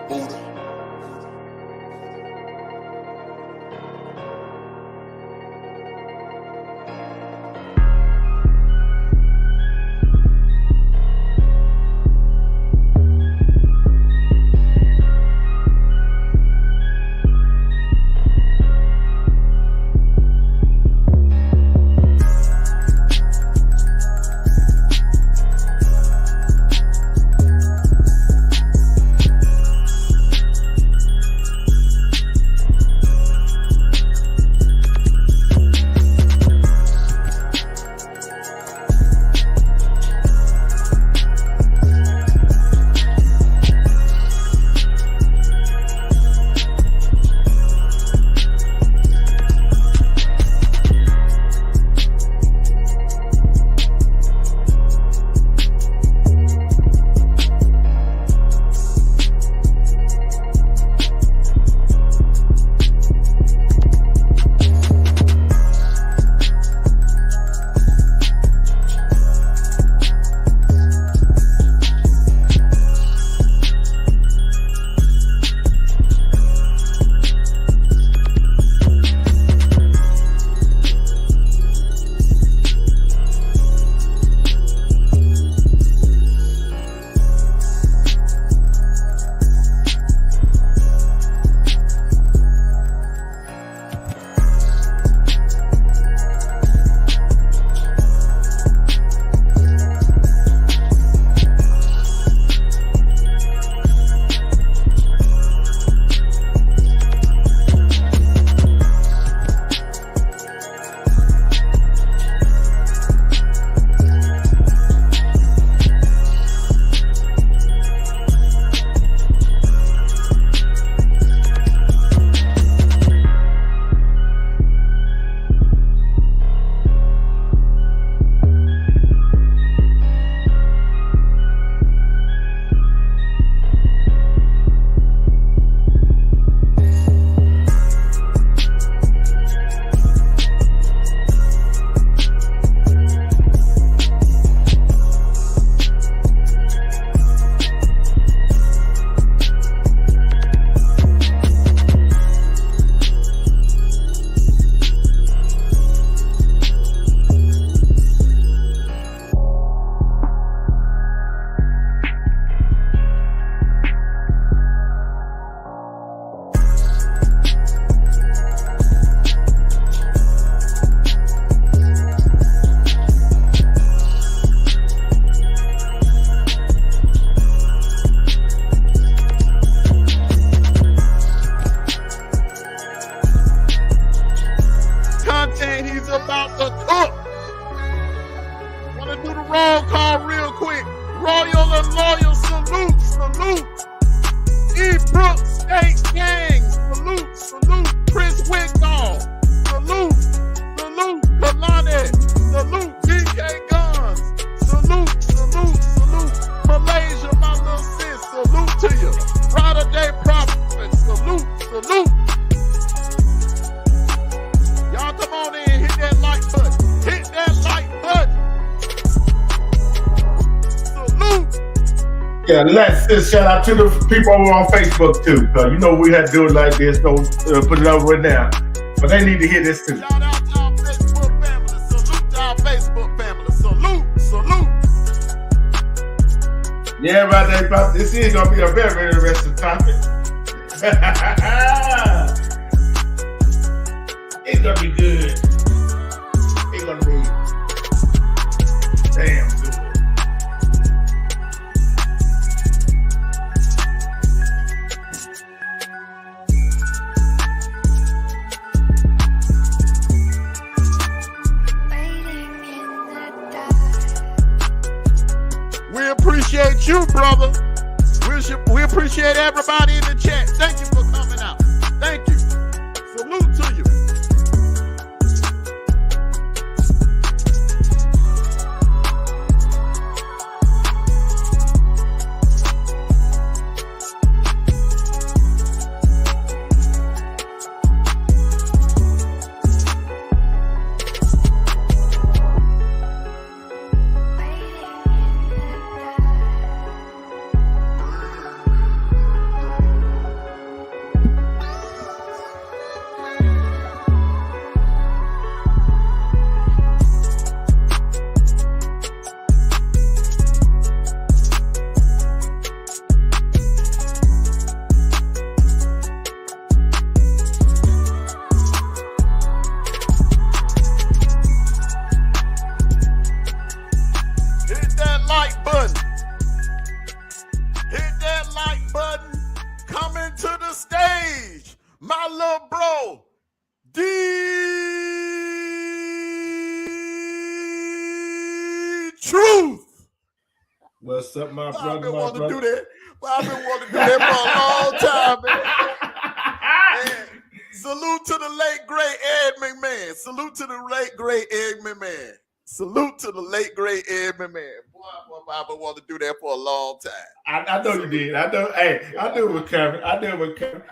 Buddha. Yeah, let's just shout out to the people over on Facebook too. You know we had to do it like this, so put it over now. But they need to hear this too. Shout out to our Facebook family. Salute to our Facebook family. Salute. Yeah, right there. This is gonna be a very, very interesting topic. It's gonna be good. It's gonna be damn good. We appreciate you, brother. We appreciate everybody in the chat. Thank you for coming out. Thank you. Salute to you. my little bro, D Truth. What's up, my brother? I've been My wanting brother. to do that. I've been wanting to do that for a long time, man. And salute to the late great Ed McMahon. Salute to the late great Ed McMahon. Salute to the late great Ed McMahon. Boy, I've been wanting to do that for a long time. I know you did. I know. Hey, I knew it was coming. I knew it was coming.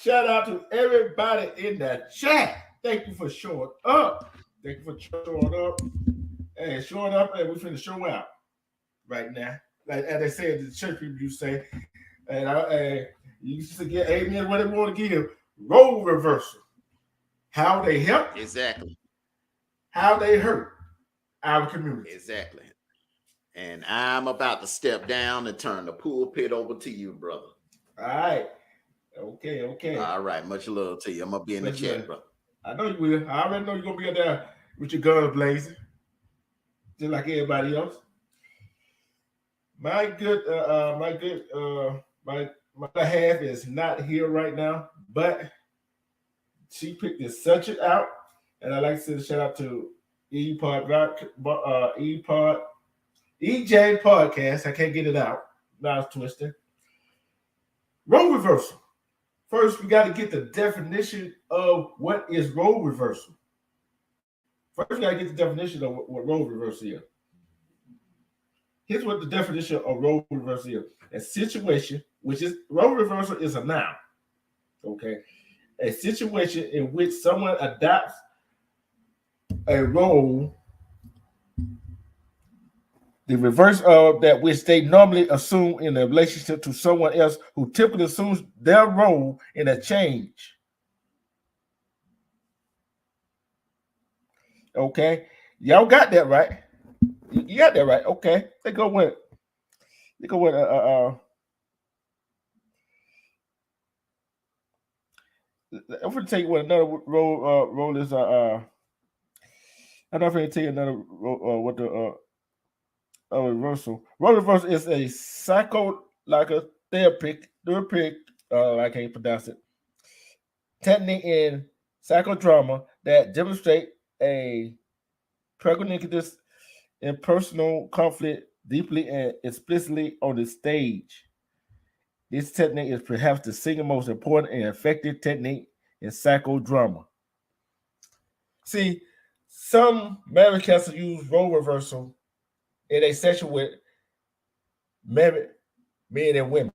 Shout out to everybody in the chat. Thank you for showing up. Thank you for showing up. Hey, showing up, and we finna show out right now. Like as they say, the church people you say, and you used to get amen what they want to give. Role reversal. How they help. Exactly. How they hurt our community. Exactly. And I'm about to step down and turn the pulpit over to you, brother. All right. Okay. All right. Much love to you. I'm going to be in the chat, brother. I know you will. I already know you're going to be there with your guns blazing, just like everybody else. My half is not here right now, but she picked this subject out, and I'd like to send a shout out to EJ Podcast. I can't get it out. Now it's twisted. Role reversal. First, we got to get the definition of what is role reversal. First, we got to get the definition of what role reversal is. Here's what the definition of role reversal is. A situation, which is role reversal is a noun. Okay. A situation in which someone adopts a role, the reverse of that which they normally assume in a relationship to someone else who typically assumes their role in a change. Okay. Y'all got that right. You got that right. Okay. I'm going to tell you what another role is. I'm not going to tell you another what the reversal. Role reversal is a therapeutic, I can't pronounce it, technique in psychodrama that demonstrate a protagonist in personal conflict deeply and explicitly on the stage. This technique is perhaps the single most important and effective technique in psychodrama. See, some marriage counselors use role reversal in a session with married men and women.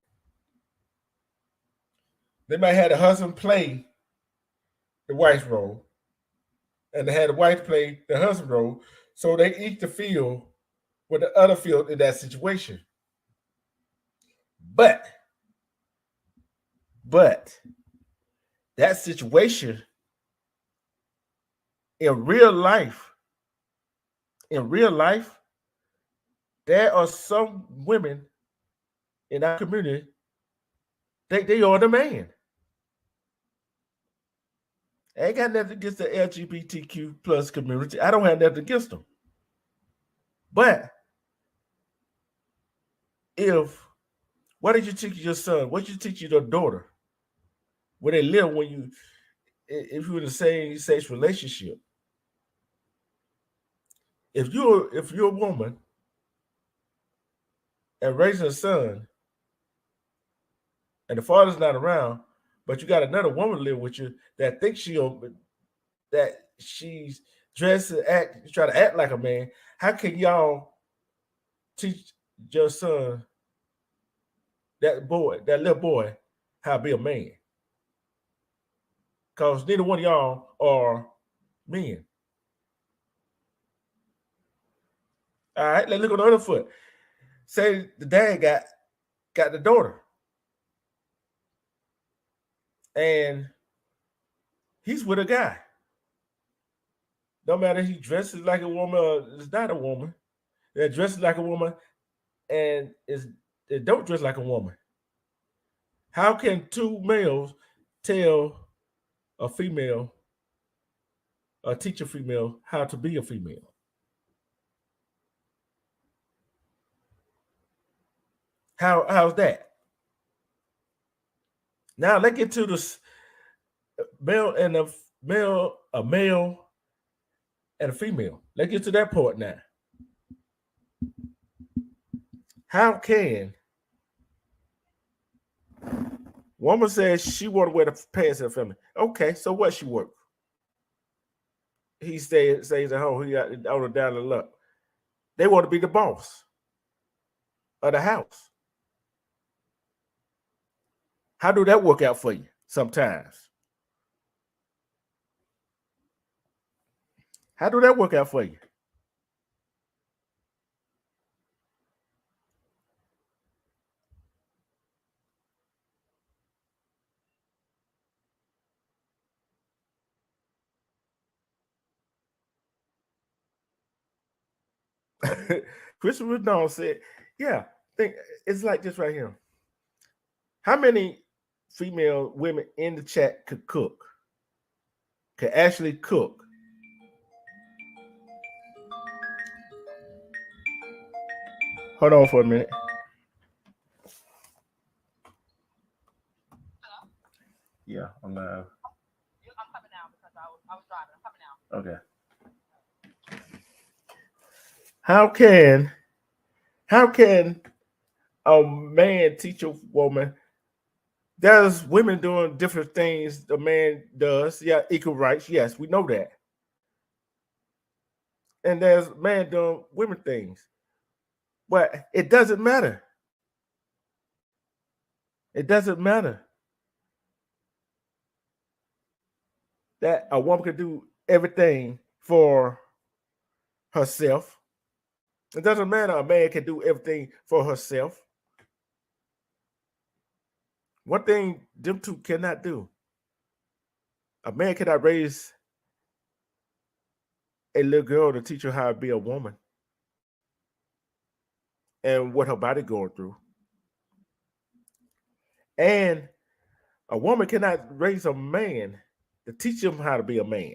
They might have the husband play the wife's role, and they had the wife play the husband role, so they each to feel what the other feels in that situation. But that situation in real life, there are some women in our community, they are the man. I ain't got nothing against the LGBTQ plus community. I don't have nothing against them. But what did you teach your son? What did you teach your daughter? Where they live if you're in the same sex relationship. If you're a woman and raising a son, and the father's not around, but you got another woman live with you that thinks she's dressed to try to act like a man, how can y'all teach your son, that little boy, how to be a man? Because neither one of y'all are men. All right, let's look on the other foot. Say the dad got the daughter, and he's with a guy. No matter if he dresses like a woman or is not a woman, they're dresses like a woman and they don't dress like a woman. How can two males tell teach a female how to be a female? How's that? Now let's get to male and a male and a female. Let's get to that part now. How can woman says she want to wear the pants in the family? Okay, so what she work? He stays at home. He got on the down the luck. They want to be the boss of the house. How do that work out for you? Sometimes. How do that work out for you? Christopher Dawn said, "Yeah, think it's like this right here. How many female women in the chat could cook? Could actually cook? Hold on for a minute. Hello? Yeah, I'm live. I'm coming out because I was driving. I'm coming out. Okay. How can a man teach a woman? There's women doing different things the man does. Yeah, equal rights. Yes, we know that. And there's man doing women things. But it doesn't matter. It doesn't matter that a woman can do everything for herself. It doesn't matter a man can do everything for herself. One thing them two cannot do. A man cannot raise a little girl to teach her how to be a woman and what her body going through. And a woman cannot raise a man to teach him how to be a man.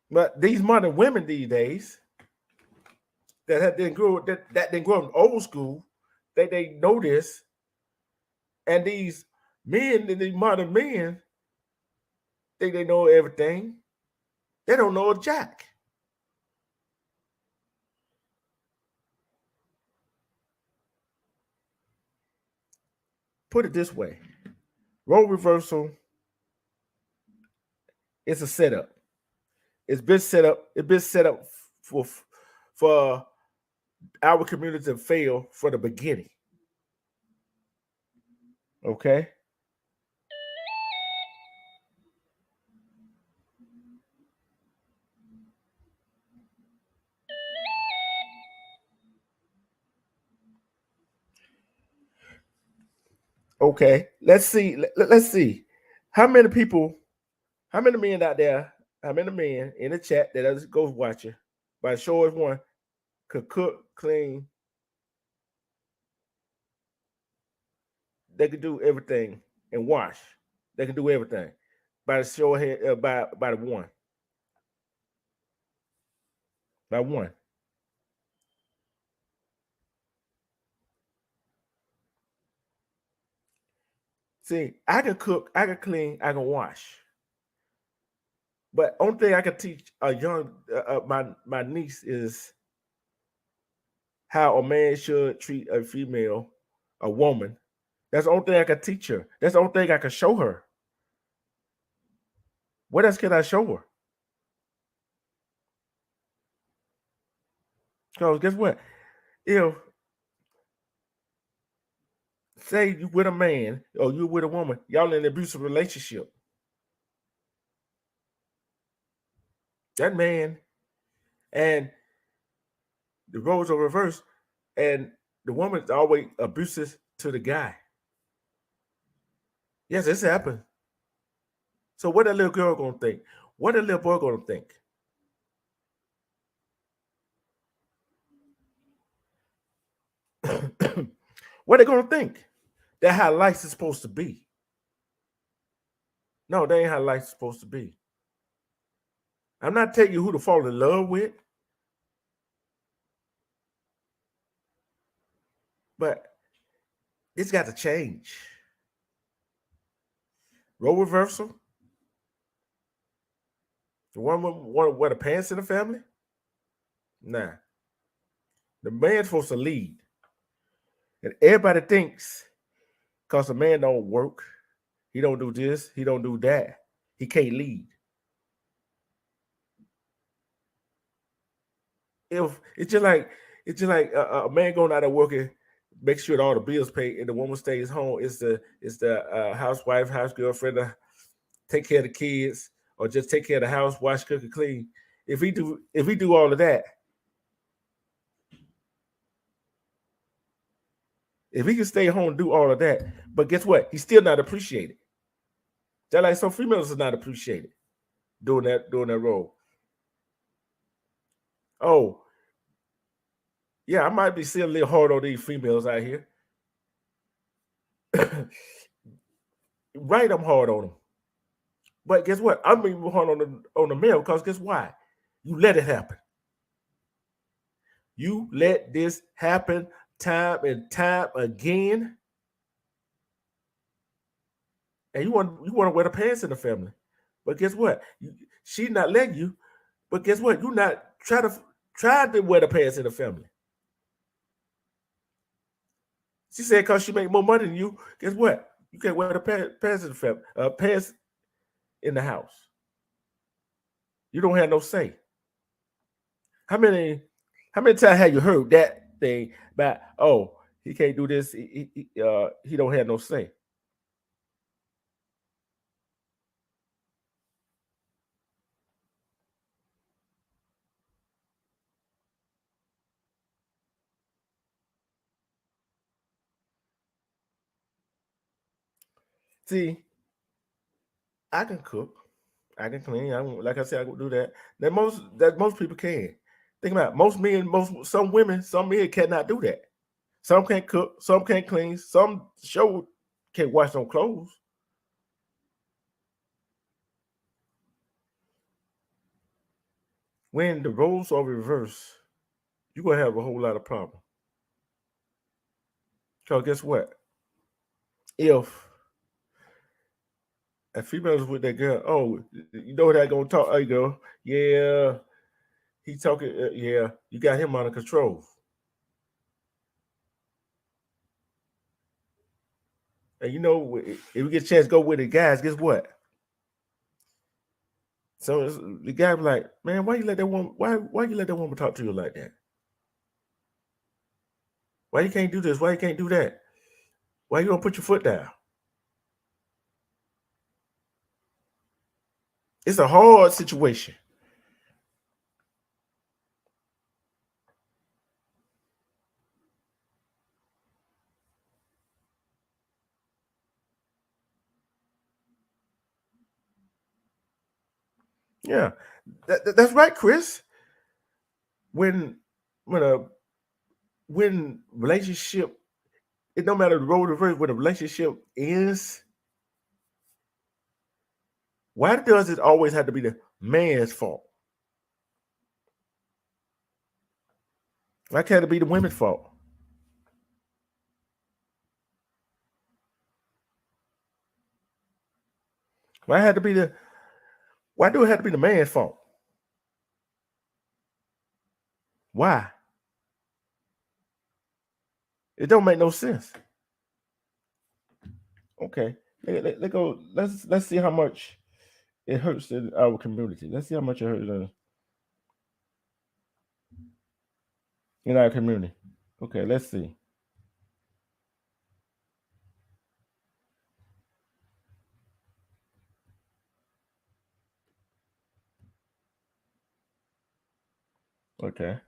But these modern women these days that didn't grow up in old school, they know this. And these men, these modern men, think they know everything. They don't know a jack. Put it this way: role reversal is a setup. It's been set up. It's been set up for our community to fail from the beginning. Okay. Okay. Let's see. Let's see. How many people? How many men out there? How many men in the chat that doesn't go watching? By show of one, could cook, clean. They could do everything and wash. They can do everything. By the show of head, by the one. By one. See, I can cook, I can clean, I can wash. But only thing I can teach a young my niece is how a man should treat a female, a woman. That's the only thing I can teach her. That's the only thing I can show her. What else can I show her? Because guess what? If say you with a man or you with a woman, y'all in an abusive relationship. That man and the roles are reversed, and the woman's always abusive to the guy. Yes, this happened. So what that little girl gonna think? What that little boy gonna think? What they gonna think? That how life is supposed to be. No, that ain't how life's supposed to be. I'm not telling you who to fall in love with, but it's got to change. Role reversal. The one want to wear the pants in the family? Nah. The man's supposed to lead. And everybody thinks because a man don't work, he don't do this, he don't do that, he can't lead. If it's just like a man going out there working, make sure that all the bills paid, and the woman stays home. It's the housewife, house girlfriend, take care of the kids, or just take care of the house, wash, cook, and clean. If we do all of that, if he can stay home and do all of that, but guess what? He's still not appreciated. Just like some females are not appreciated doing that role. Oh, yeah, I might be seeing a little hard on these females out here. Right, I'm hard on them. But guess what? I'm even hard on the male because guess why? You let it happen. You let this happen time and time again, and you want to wear the pants in the family. But guess what? She's not letting you. But guess what? You not try to wear the pants in the family. She said because she make more money than you. Guess what? You can't wear the pants in the family. Pants in the house. You don't have no say. How many times have you heard that thing about, oh, he can't do this, he don't have no say? See, I can cook, I can clean. Like I said, I can do that. That most people can. Think about it. Some women, some men cannot do that. Some can't cook, some can't clean, some show can't wash no clothes. When the roles are reversed, you're gonna have a whole lot of problems. Because guess what? If a female's with that girl, oh, you know that gonna talk. There you go. Yeah, he talking. Yeah, you got him under control. And you know, if we get a chance to go with the guys, guess what? So the guy be like, man, why you let that woman? Why you let that woman talk to you like that? Why you can't do this? Why you can't do that? Why you don't put your foot down? It's a hard situation. Yeah, that's right, Chris. When when a when relationship, it no matter the road reverse, when a relationship ends, why does it always have to be the man's fault? Why can't it be the women's fault? Why had to be the why do it have to be the man's fault? Why? It don't make no sense. Okay. Let go. Let's see how much it hurts in our community. Let's see how much it hurts in our community. Okay, let's see. Okay.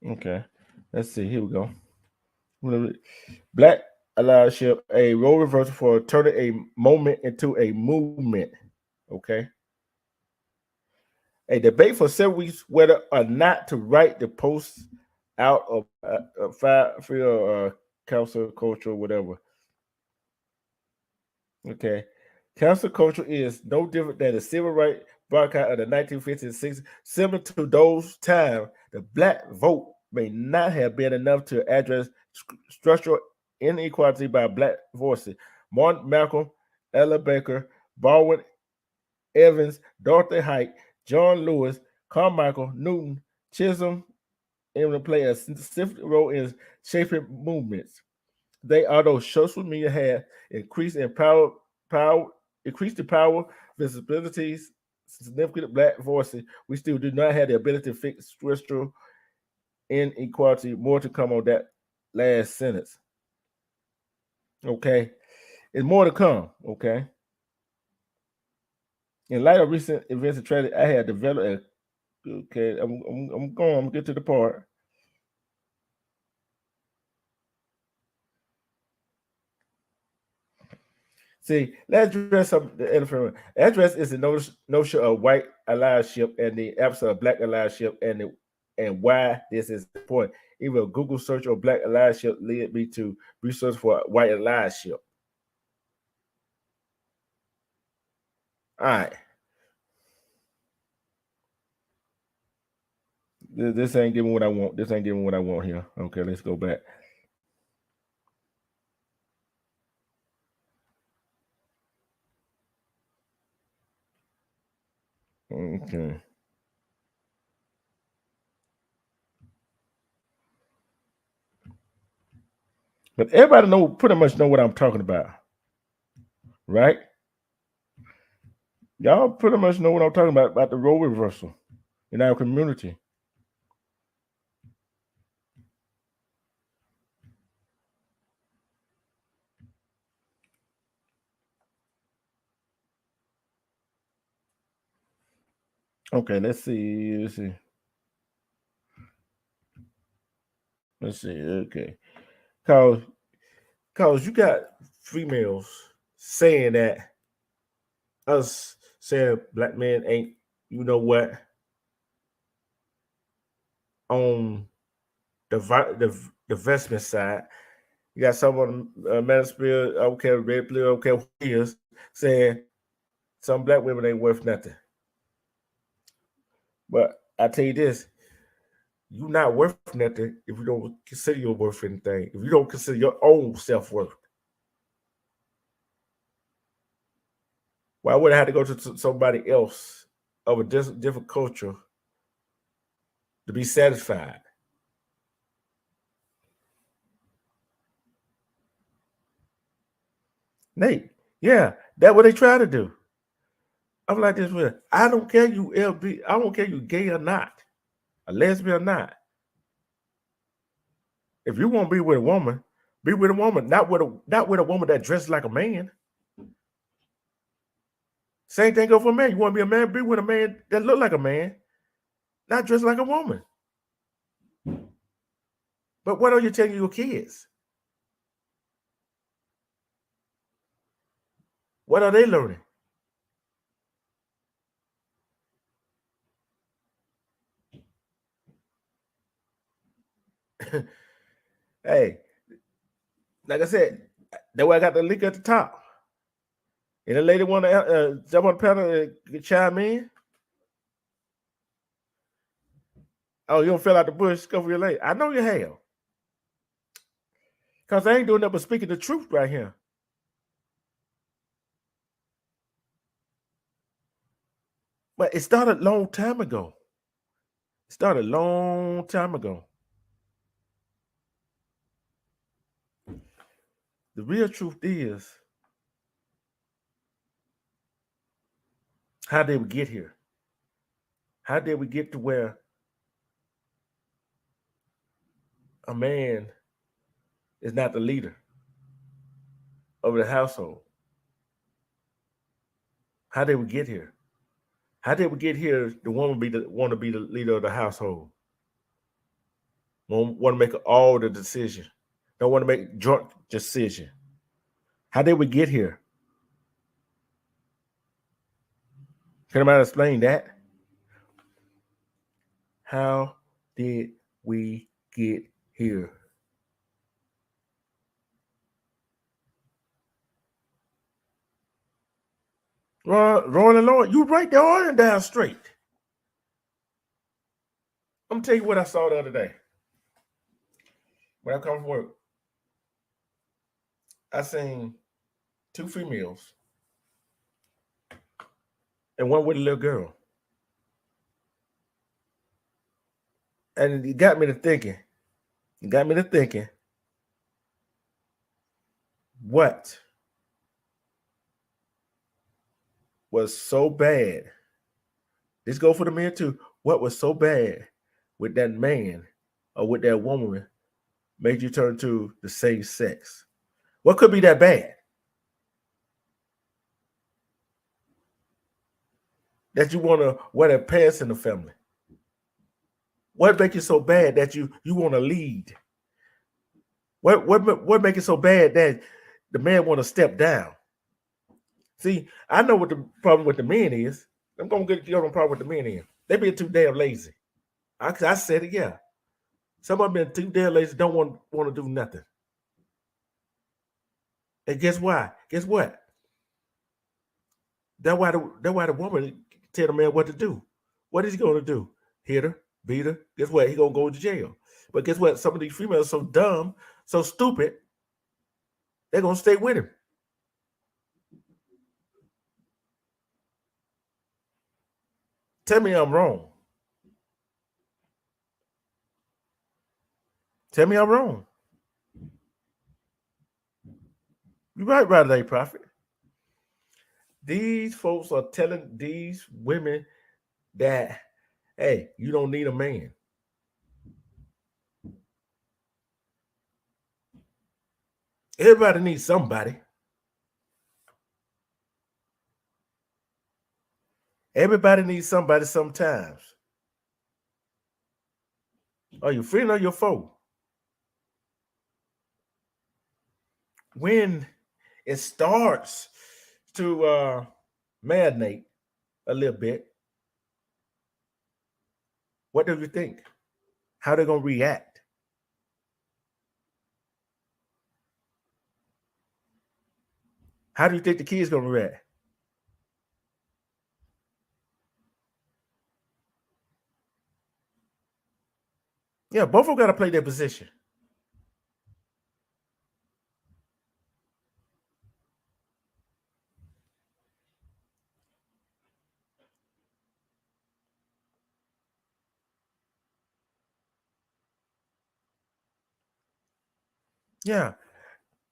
Okay. Let's see. Here we go. Black allyship, a role reversal for turning a moment into a movement. Okay. A debate for several weeks whether or not to write the post out of field council culture, whatever. Okay. Council culture is no different than the civil rights boycott of the 1950s and 60s. Similar to those times, the black vote may not have been enough to address structural inequality by black voices. Martin Malcolm, Ella Baker, Baldwin Evans, Dorothy Height, John Lewis, Carmichael, Newton, Chisholm, and play a significant role in shaping movements. They, although social media had increased in power, increased the power, visibilities, significant black voices, we still do not have the ability to fix structural inequality. More to come on that last sentence. Okay, and more to come. Okay. In light of recent events and tragedy, I had developed a. Okay, I'm going. I'm gonna get to the part. See, let's address the elephant. Address is the notion of white allyship and the absence of black allyship, and why this is important. Even a Google search of black allyship led me to research for white allyship. All right. This ain't giving what I want. This ain't giving what I want here. Okay, let's go back. Okay. But everybody pretty much know what I'm talking about, right? Y'all pretty much know what I'm talking about the role reversal in our community. Okay, let's see. Let's see. Okay, cause you got females saying that us saying black men ain't, you know what, on the vestment side. You got someone Manosphere, okay, red blue, okay, wheels saying some black women ain't worth nothing. But I tell you this, you're not worth nothing if you don't consider your worth anything. If you don't consider your own self-worth. Why would I have to go to somebody else of a different culture to be satisfied? Nate, yeah, that's what they try to do. I'm like this with, I don't care you LB, I don't care you gay or not, a lesbian or not. If you want to be with a woman, be with a woman, not with a woman that dresses like a man. Same thing go for a man. You want to be a man, be with a man that look like a man, not dressed like a woman. But what are you telling your kids? What are they learning? Hey, like I said, that's why I got the link at the top. And the lady want to jump on the panel and chime in. Oh, you don't fell out the bush, go for your lady. I know you have. Because I ain't doing nothing but speaking the truth right here. But it started a long time ago. It started a long time ago. The real truth is, how did we get here? How did we get to where a man is not the leader of the household? How did we get here? How did we get here? The woman want to be the leader of the household. Want to make all the decision. Don't want to make joint decision. How did we get here? Can anybody explain that? How did we get here? Rolling Lord, you right there on and down straight. I'm gonna tell you what I saw the other day when I come from work. I seen two females and one with a little girl. And it got me to thinking. It got me to thinking, what was so bad? This go for the men too. What was so bad with that man or with that woman made you turn to the same sex? What could be that bad? That you want to wear their pants in the family? What make it so bad that you want to lead? What make it so bad that the man want to step down? See, I know what the problem with the men is. I'm gonna get you on the problem with the men is. They being too damn lazy. I said it, yeah. Some of them been too damn lazy, don't want to do nothing. And guess why? Guess what? That's why the woman tell the man what to do. What is he gonna do? Hit her, beat her. Guess what? He gonna go to jail. But guess what? Some of these females are so dumb, so stupid, they're gonna stay with him. Tell me I'm wrong. Tell me I'm wrong. You're right, Brother A Prophet. These folks are telling these women that, hey, you don't need a man. Everybody needs somebody. Everybody needs somebody sometimes. Are you friend or your foe? When it starts to marinate a little bit, what do you think? How they're gonna react? How do you think the kids gonna react? Yeah, both of them gotta play their position. Yeah.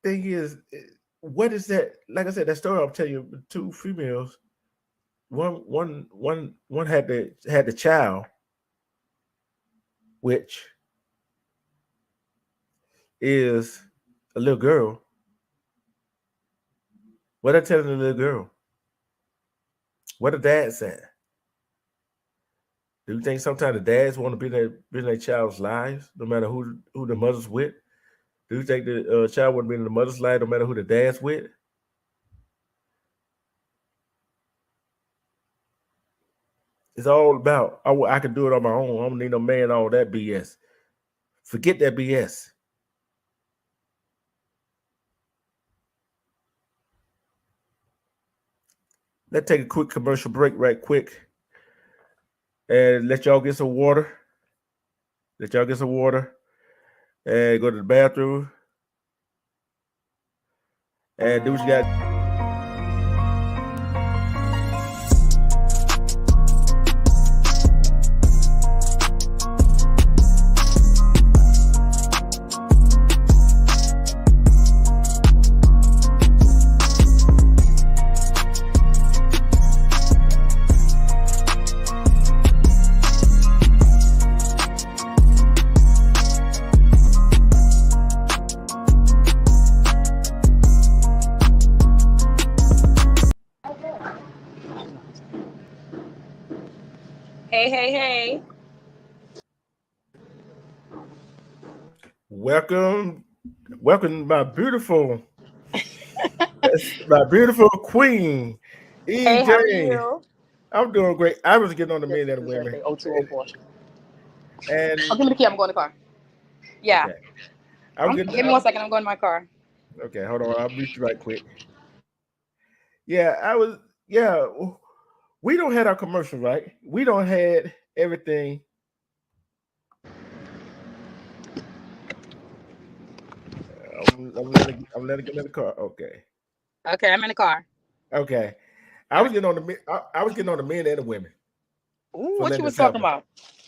Thing is, what is that? Like I said, that story I'll tell you, two females, one had the child, which is a little girl. What I telling the little girl? What the dad said? Do you think sometimes the dads want to be in their child's lives, no matter who the mother's with? Do you think the child want to be in the mother's life, no matter who the dad's with? It's all about I can do it on my own. I don't need no man. All that BS. Forget that BS. Let's take a quick commercial break, right quick, and let y'all get some water. And go to the bathroom and do what you got. Hey. Welcome, my beautiful queen, EJ. Hey, how are you? I'm doing great. I was getting on the men and the women. 0204. And give me the key. I'm going to the car. Yeah. Okay. Give me 1 second. I'm going to my car. Okay, hold on. I'll reach you right quick. Yeah, we don't have our commercial, right? We don't have everything. I'm letting get in the car. Okay. Okay, I'm in the car. Okay. I All was right. getting on the I was getting on the men and the women Ooh, for what you letting was this talking happen. about?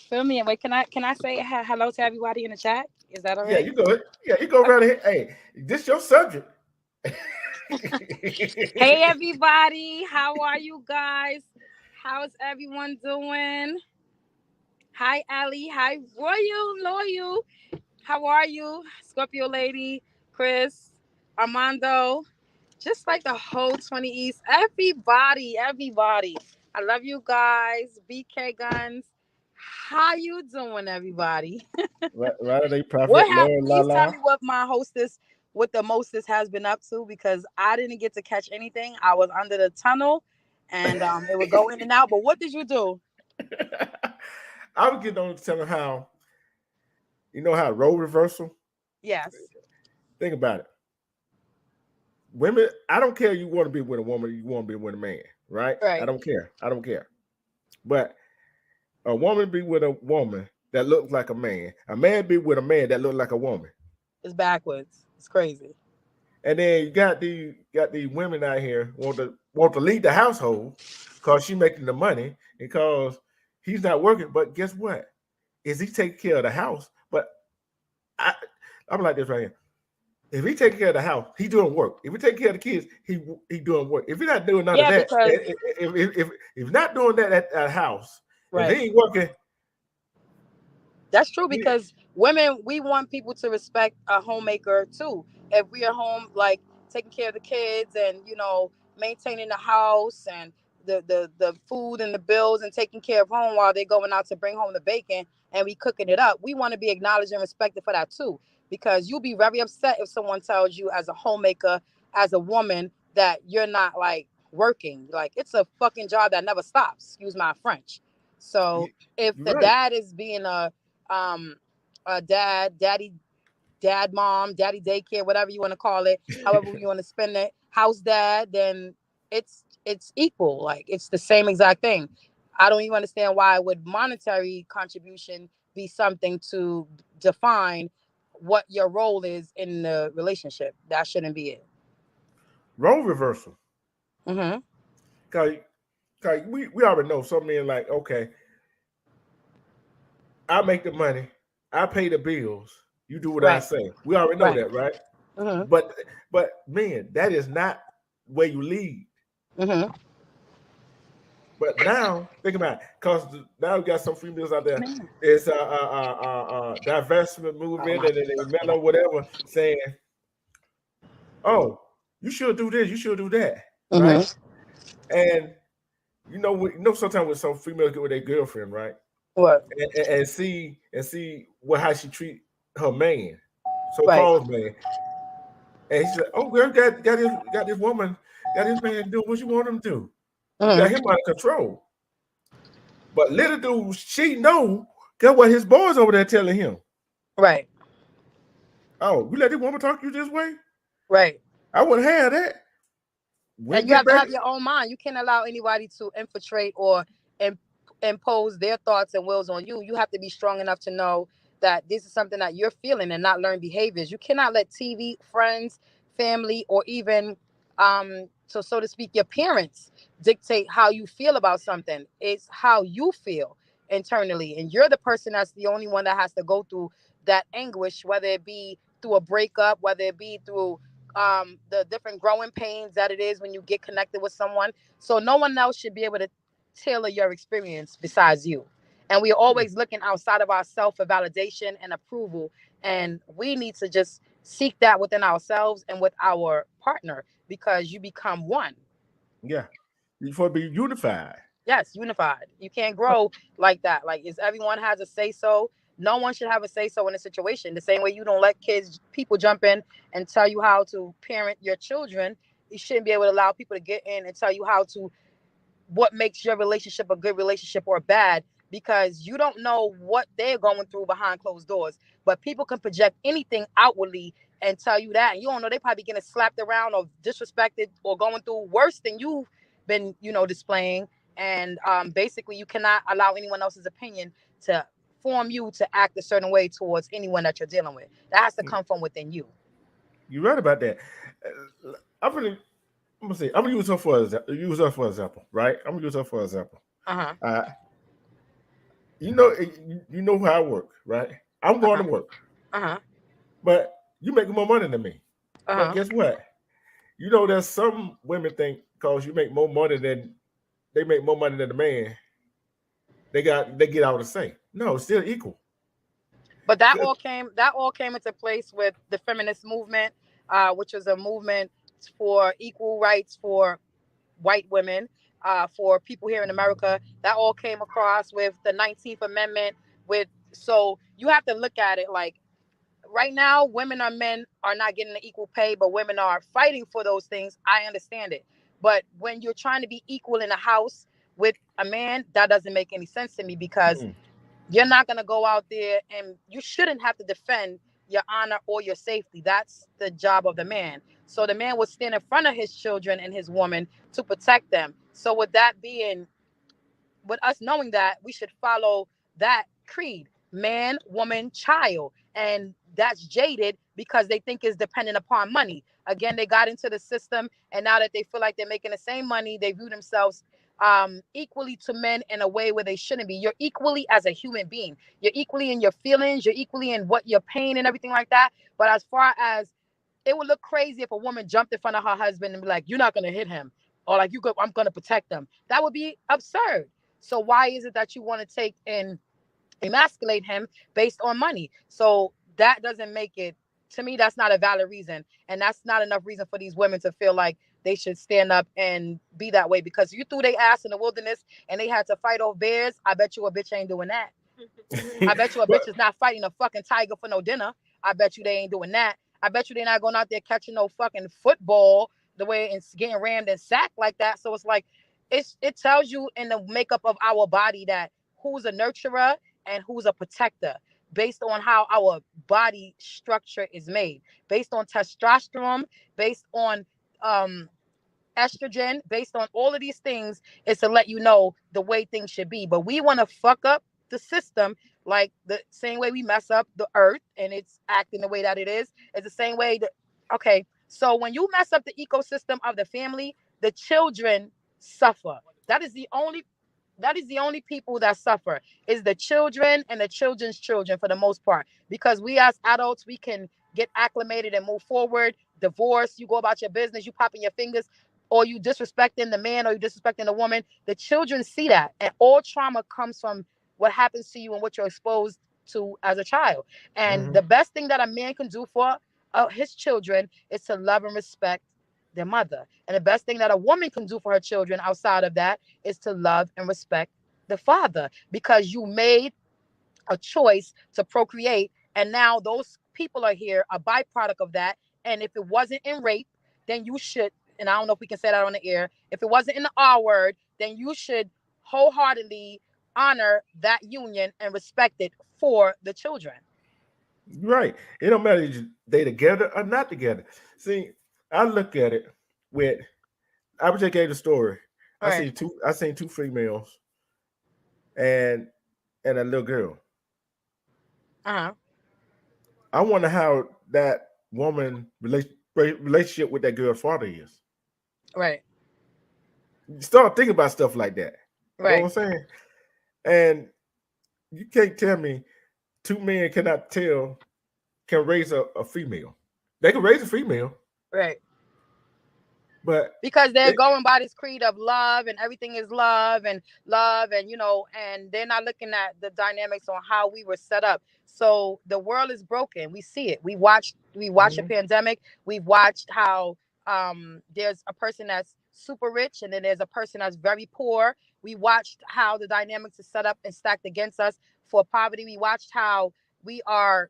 Fill me in. Wait, can I say hello to everybody in the chat? Is that all Yeah, right? you go ahead. Yeah, you go right Okay. ahead. Hey, this your subject. Hey everybody, how are you guys? How's everyone doing? Hi Ali. Hi Royal Loyal. How are you? Scorpio Lady, Chris, Armando. Just like the whole 20 East. Everybody. I love you guys. BK Guns. How you doing, everybody? Right, they What prophet, have Lord, la please tell la. me what my hostess, what the mostest has been up to, because I didn't get to catch anything. I was under the tunnel and it would go in and out. But what did you do? I was getting on to tell them how how role reversal. Yes. Think about it. Women, I don't care. You want to be with a woman, you want to be with a man, right? I Right. don't care. I don't care. But a woman be with a woman that looks like a man be with a man that looks like a woman. It's backwards. It's crazy. And then you got these women out here want to lead the household because she making the money because he's not working. But guess what? Is he taking care of the house? But I, I'm like this right here. If he taking care of the house, he doing work. If he taking care of the kids, he doing work. If he's not doing none of Yeah, that, because if not doing that at that house, if he right. ain't working, That's true he, because women, we want people to respect a homemaker too. If we are home, like taking care of the kids and maintaining the house and the food and the bills and taking care of home while they're going out to bring home the bacon and we cooking it up, we want to be acknowledged and respected for that too. Because you'll be very upset if someone tells you as a homemaker, as a woman, that you're not like working. Like it's a fucking job that never stops. Excuse my French. So if you're the right. dad is being um dad, mom, daddy daycare, whatever you want to call it, however you want to spend it, house dad, then it's equal. Like it's the same exact thing. I don't even understand why would monetary contribution be something to define what your role is in the relationship. That shouldn't be it. Role reversal. Mm-hmm. Cause, cause we already know some men like okay, I make the money, I pay the bills, you do what I Right. say. We already know Right. that, right? Mm-hmm. But man, that is not where you lead. Mm-hmm. But now think about it, because now we got some females out there. Man. It's divestment Oh movement my. and they mellow whatever saying, "Oh, you should do this, you should do that," right? Mm-hmm. And sometimes with some females get with their girlfriend, right? What? And see what how she treat her man, so Right. called man, and he said, "Oh, girl, got this woman, got this man doing what you want him to do. You got Mm-hmm. him out of control." But little dude, she know. Get what his boys over there telling him. Right. Oh, you let this woman talk to you this way? Right. I wouldn't have that. And When you get have to back, have your own mind. You can't allow anybody to infiltrate or im- impose their thoughts and wills on you. You have to be strong enough to know that this is something that you're feeling and not learn behaviors. You cannot let TV, friends, family, or even so to speak, your parents dictate how you feel about something. It's how you feel internally, and you're the person that's the only one that has to go through that anguish, whether it be through a breakup, whether it be through the different growing pains that it is when you get connected with someone. So no one else should be able to tailor your experience besides you. And we are always looking outside of ourselves for validation and approval. And we need to just seek that within ourselves and with our partner because you become one. yeah, you supposed to be unified. Yes, unified. You can't grow like that. Like, is everyone has a say so? No one should have a say so in a situation. The same way you don't let people jump in and tell you how to parent your children. You shouldn't be able to allow people to get in and tell you how to what makes your relationship a good relationship or bad because you don't know what they're going through behind closed doors. But people can project anything outwardly and tell you that. And you don't know they probably getting slapped around or disrespected or going through worse than you've been, displaying. And basically, you cannot allow anyone else's opinion to form you to act a certain way towards anyone that you're dealing with. That has to come from within you. You're right about that. I'm gonna I'm gonna say I'm gonna use her for example, right? I'm gonna use her for example. Uh-huh. Uh, you know how I work, right? I'm going Uh-huh. to work, Uh-huh. but you make more money than me. But Uh-huh. guess what? You know, there's some women think because you make more money than they make more money than the man, they get out of the same. No, it's still equal. But that all came into place with the feminist movement, which was a movement for equal rights for white women, for people here in America. That all came across with the 19th Amendment. So you have to look at it like right now, women or men are not getting the equal pay, but women are fighting for those things. I understand it. But when you're trying to be equal in a house with a man, that doesn't make any sense to me because Mm-mm. you're not going to go out there and you shouldn't have to defend your honor or your safety. That's the job of the man. So the man would stand in front of his children and his woman to protect them. So with that being, with us knowing that, we should follow that creed: man, woman, child. And that's jaded because they think it's dependent upon money. Again, they got into the system, and now that they feel like they're making the same money, they view themselves equally to men in a way where they shouldn't be. You're equally as a human being. You're equally in your feelings. You're equally in what your pain and everything like that. But as far as, it would look crazy if a woman jumped in front of her husband and be like, "You're not gonna hit him," or like, I'm gonna protect them." That would be absurd. So why is it that you want to take and emasculate him based on money? So that doesn't make it, to me, that's not a valid reason. And that's not enough reason for these women to feel like they should stand up and be that way. Because you threw their ass in the wilderness and they had to fight off bears. I bet you a bitch ain't doing that. I bet you a but bitch is not fighting a fucking tiger for no dinner. I bet you they ain't doing that. I bet you they're not going out there catching no fucking football the way it's getting rammed and sacked like that. So it's like, it tells you in the makeup of our body that who's a nurturer and who's a protector based on how our body structure is made, based on testosterone, based on um estrogen, based on all of these things, is to let you know the way things should be. But we want to fuck up the system, like the same way we mess up the earth and it's acting the way that it is. It's the same way that, okay, so when you mess up the ecosystem of the family, the children suffer. That is the only people that suffer, is the children and the children's children, for the most part, because we as adults, we can get acclimated and move forward. Divorce, you go about your business, you popping your fingers, or you disrespecting the man, or you disrespecting the woman. The children see that, and all trauma comes from what happens to you and what you're exposed to as a child. And mhm. the best thing that a man can do for his children is to love and respect their mother. And the best thing that a woman can do for her children outside of that is to love and respect the father, because you made a choice to procreate, and now those people are here, a byproduct of that. And if it wasn't in rape, then you should, and I don't know if we can say that on the air, if it wasn't in the R word, then you should wholeheartedly honor that union and respect it for the children. Right. It don't matter if they together or not together. See, I look at it with I just gave the story. Right. I seen two females and a little girl. Uh-huh. I wonder how that woman relationship with that girl's father is. Right. You start thinking about stuff like that. You know Right. what I'm saying? And you can't tell me two men can raise a female. They can raise a female, Right. but Because they're they going by this creed of love, and everything is love, and and they're not looking at the dynamics on how we were set up. So the world is broken. We see it. We watch a Mhm. pandemic. We've watched how there's a person that's super rich, and then there's a person that's very poor. We watched how the dynamics is set up and stacked against us for poverty. We watched how we are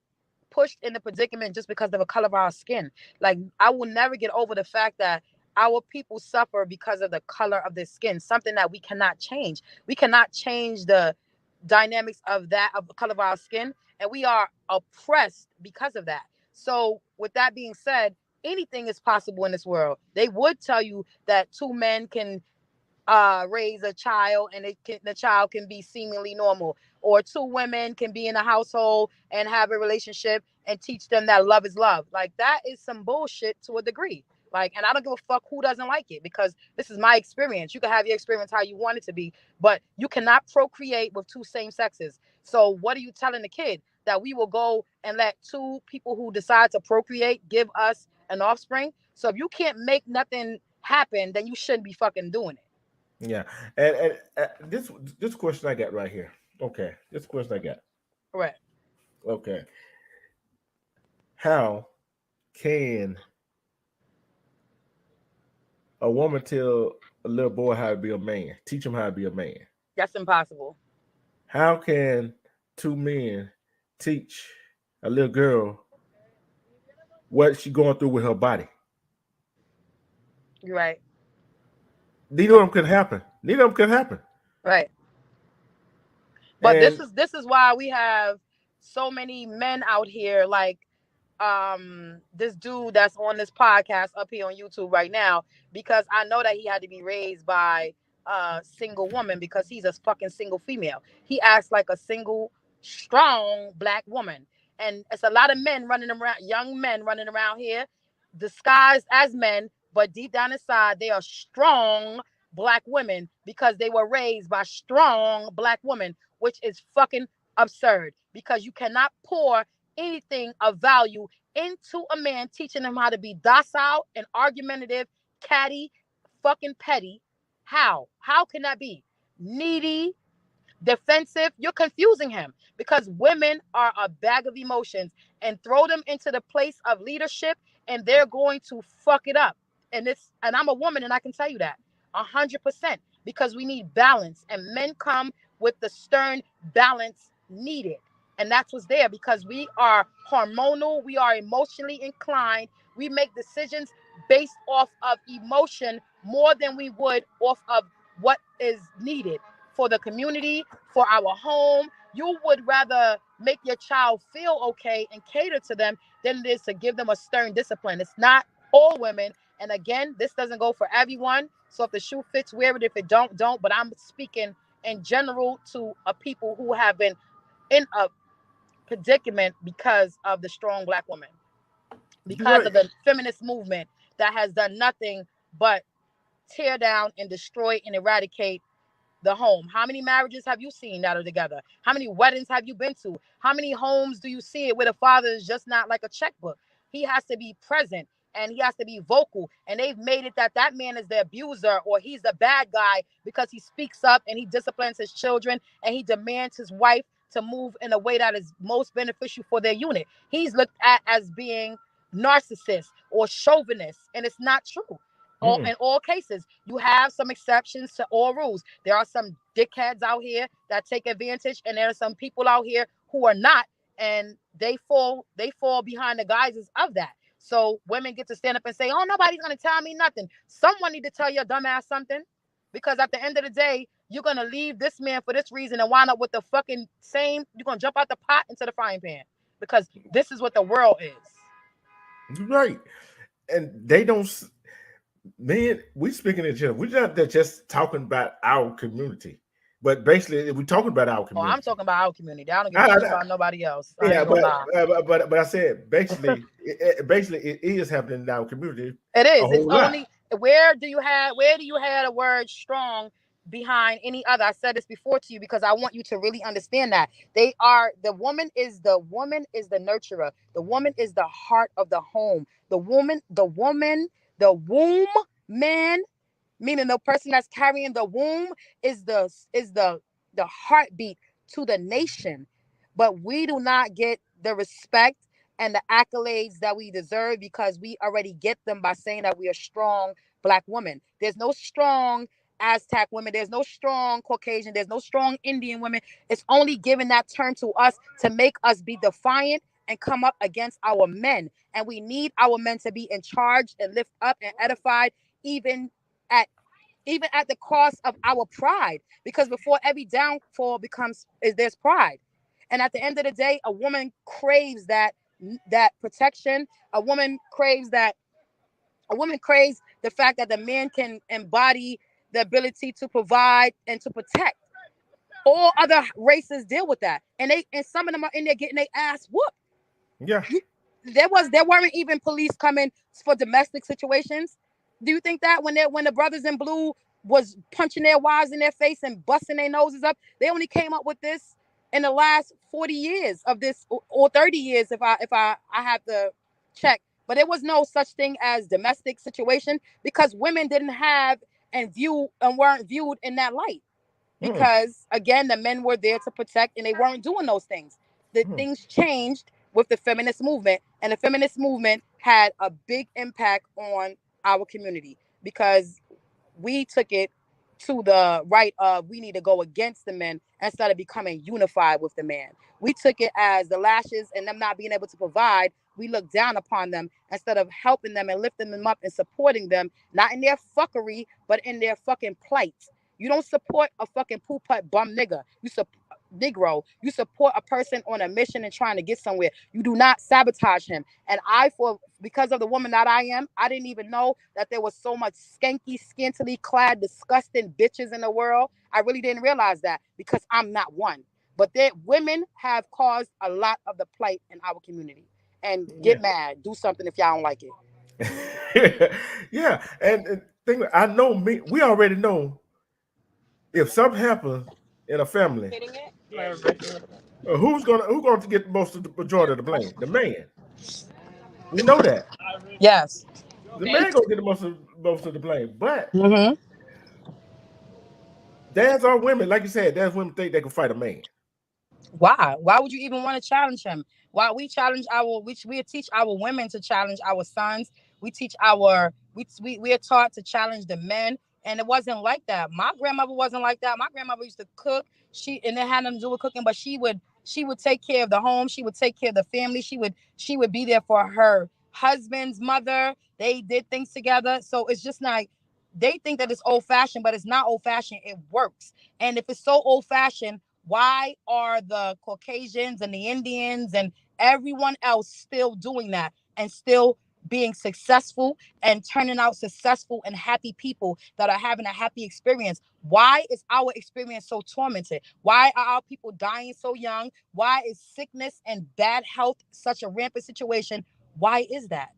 pushed in the predicament just because of the color of our skin. Like, I will never get over the fact that our people suffer because of the color of their skin, something that we cannot change. We cannot change the dynamics of that, of the color of our skin, and we are oppressed because of that. So with that being said, anything is possible in this world. They would tell you that two men can raise a child, and the child can be seemingly normal, or two women can be in a household and have a relationship and teach them that love is love. Like, that is some bullshit to a degree. Like, and I don't give a fuck who doesn't like it, because this is my experience. You can have your experience how you want it to be, but you cannot procreate with two same sexes. So what are you telling the kid? That we will go and let two people who decide to procreate give us an offspring? So if you can't make nothing happen, then you shouldn't be fucking doing it. Yeah, and this question I got right here. Okay, this question I got. Right. Okay, how can a woman tell a little boy how to be a man? Teach him how to be a man. That's impossible. How can two men teach a little girl what she going through with her body? You're right. Neither of them can happen. Neither of them can happen. Right. But And this is why we have so many men out here, like this dude that's on this podcast up here on YouTube right now, because I know that he had to be raised by a single woman, because he's a fucking single female. He acts like a single strong black woman. And it's a lot of men running around, young men running around here disguised as men, but deep down inside they are strong black women, because they were raised by strong black women, which is fucking absurd, because you cannot pour anything of value into a man, teaching him how to be docile and argumentative, catty, fucking petty. How can that be? Needy, defensive. You're confusing him, because women are a bag of emotions, and throw them into the place of leadership and they're going to fuck it up. And I'm a woman, and I can tell you that 100%, because we need balance, and men come with the stern balance needed. And that's what's there, because we are hormonal, we are emotionally inclined, we make decisions based off of emotion more than we would off of what is needed for the community, for our home. You would rather make your child feel okay and cater to them than it is to give them a stern discipline. It's not all women. And again, this doesn't go for everyone. So if the shoe fits, wear it. If it don't. But I'm speaking in general to a people who have been in a predicament because of the strong black woman, because right. of the feminist movement that has done nothing but tear down and destroy and eradicate the home. How many marriages have you seen that are together? How many weddings have you been to? How many homes do you see it where the father is just not like a checkbook? He has to be present and he has to be vocal. And they've made it that that man is the abuser or he's the bad guy because he speaks up and he disciplines his children and he demands his wife to move in a way that is most beneficial for their unit. He's looked at as being narcissist or chauvinist, and it's not true. Mm-mm. In all cases, you have some exceptions to all rules. There are some dickheads out here that take advantage, and there are some people out here who are not, and they fall behind the guises of that. So women get to stand up and say, "Oh, nobody's gonna tell me nothing." Someone need to tell your dumb ass something, because at the end of the day, you're gonna leave this man for this reason and wind up with the fucking same. You're gonna jump out the pot into the frying pan, because this is what the world is. Right. And they don't. Man, we speaking in general. We're not just talking about our community, but basically we're talking about our Oh, community. I'm talking about our community. I don't give a shit about nobody else. I Yeah, ain't gonna lie. but I said basically, it is happening in our community. It A is. It's whole lot. only where do you have a word strong behind any other? I said this before to you because I want you to really understand that the woman is the nurturer. The woman is the heart of the home. The woman, the womb man, meaning the person that's carrying the womb is the heartbeat to the nation. But we do not get the respect and the accolades that we deserve because we already get them by saying that we are strong black women. There's no strong Aztec women, there's no strong Caucasian, there's no strong Indian women. It's only given that term to us to make us be defiant and come up against our men. And we need our men to be in charge and lift up and edified, even at the cost of our pride, because before every downfall there's pride. And at the end of the day, a woman craves that protection. A woman craves the fact that the man can embody the ability to provide and to protect. All other races deal with that, and some of them are in there getting their ass whooped. Yeah. There weren't even police coming for domestic situations. Do you think that when the brothers in blue was punching their wives in their face and busting their noses up, they only came up with this in the last 40 years of this, or 30 years if I have to check. But there was no such thing as domestic situation because women didn't have and weren't viewed in that light, Mm, because again the men were there to protect and they weren't doing those things. The mm, things changed with the feminist movement, and the feminist movement had a big impact on our community because we took it to the right of we need to go against the men instead of becoming unified with the man. We took it as the lashes and them not being able to provide. We look down upon them instead of helping them and lifting them up and supporting them, not in their fuckery, but in their fucking plight. You don't support a fucking poo putt bum nigga. Negro. You support a person on a mission and trying to get somewhere. You do not sabotage him. And for because of the woman that I am, I didn't even know that there was so much skanky, scantily clad, disgusting bitches in the world. I really didn't realize that because I'm not one. But women have caused a lot of the plight in our community. And get yeah. mad, do something if y'all don't like it. Yeah. And thing, I know me. We already know if something happens in a family, who's going to get most of the majority of the blame? The man. We know that Yes. the man gonna get the most of the blame. But Mm-hmm. dads are women, like you said. Dads women think they can fight a man. Why? Why would you even want to challenge him? Why we teach our women to challenge our sons. We teach we are taught to challenge the men, and it wasn't like that. My grandmother wasn't like that. My grandmother used to cook. And it had nothing to do with cooking, but she would take care of the home. She would take care of the family. She would be there for her husband's mother. They did things together. So it's just like they think that it's old fashioned, but it's not old fashioned. It works. And if it's so old fashioned, why are the Caucasians and the Indians and everyone else still doing that and still being successful and turning out successful and happy people that are having a happy experience? Why is our experience so tormented? Why are our people dying so young? Why is sickness and bad health such a rampant situation? Why is that?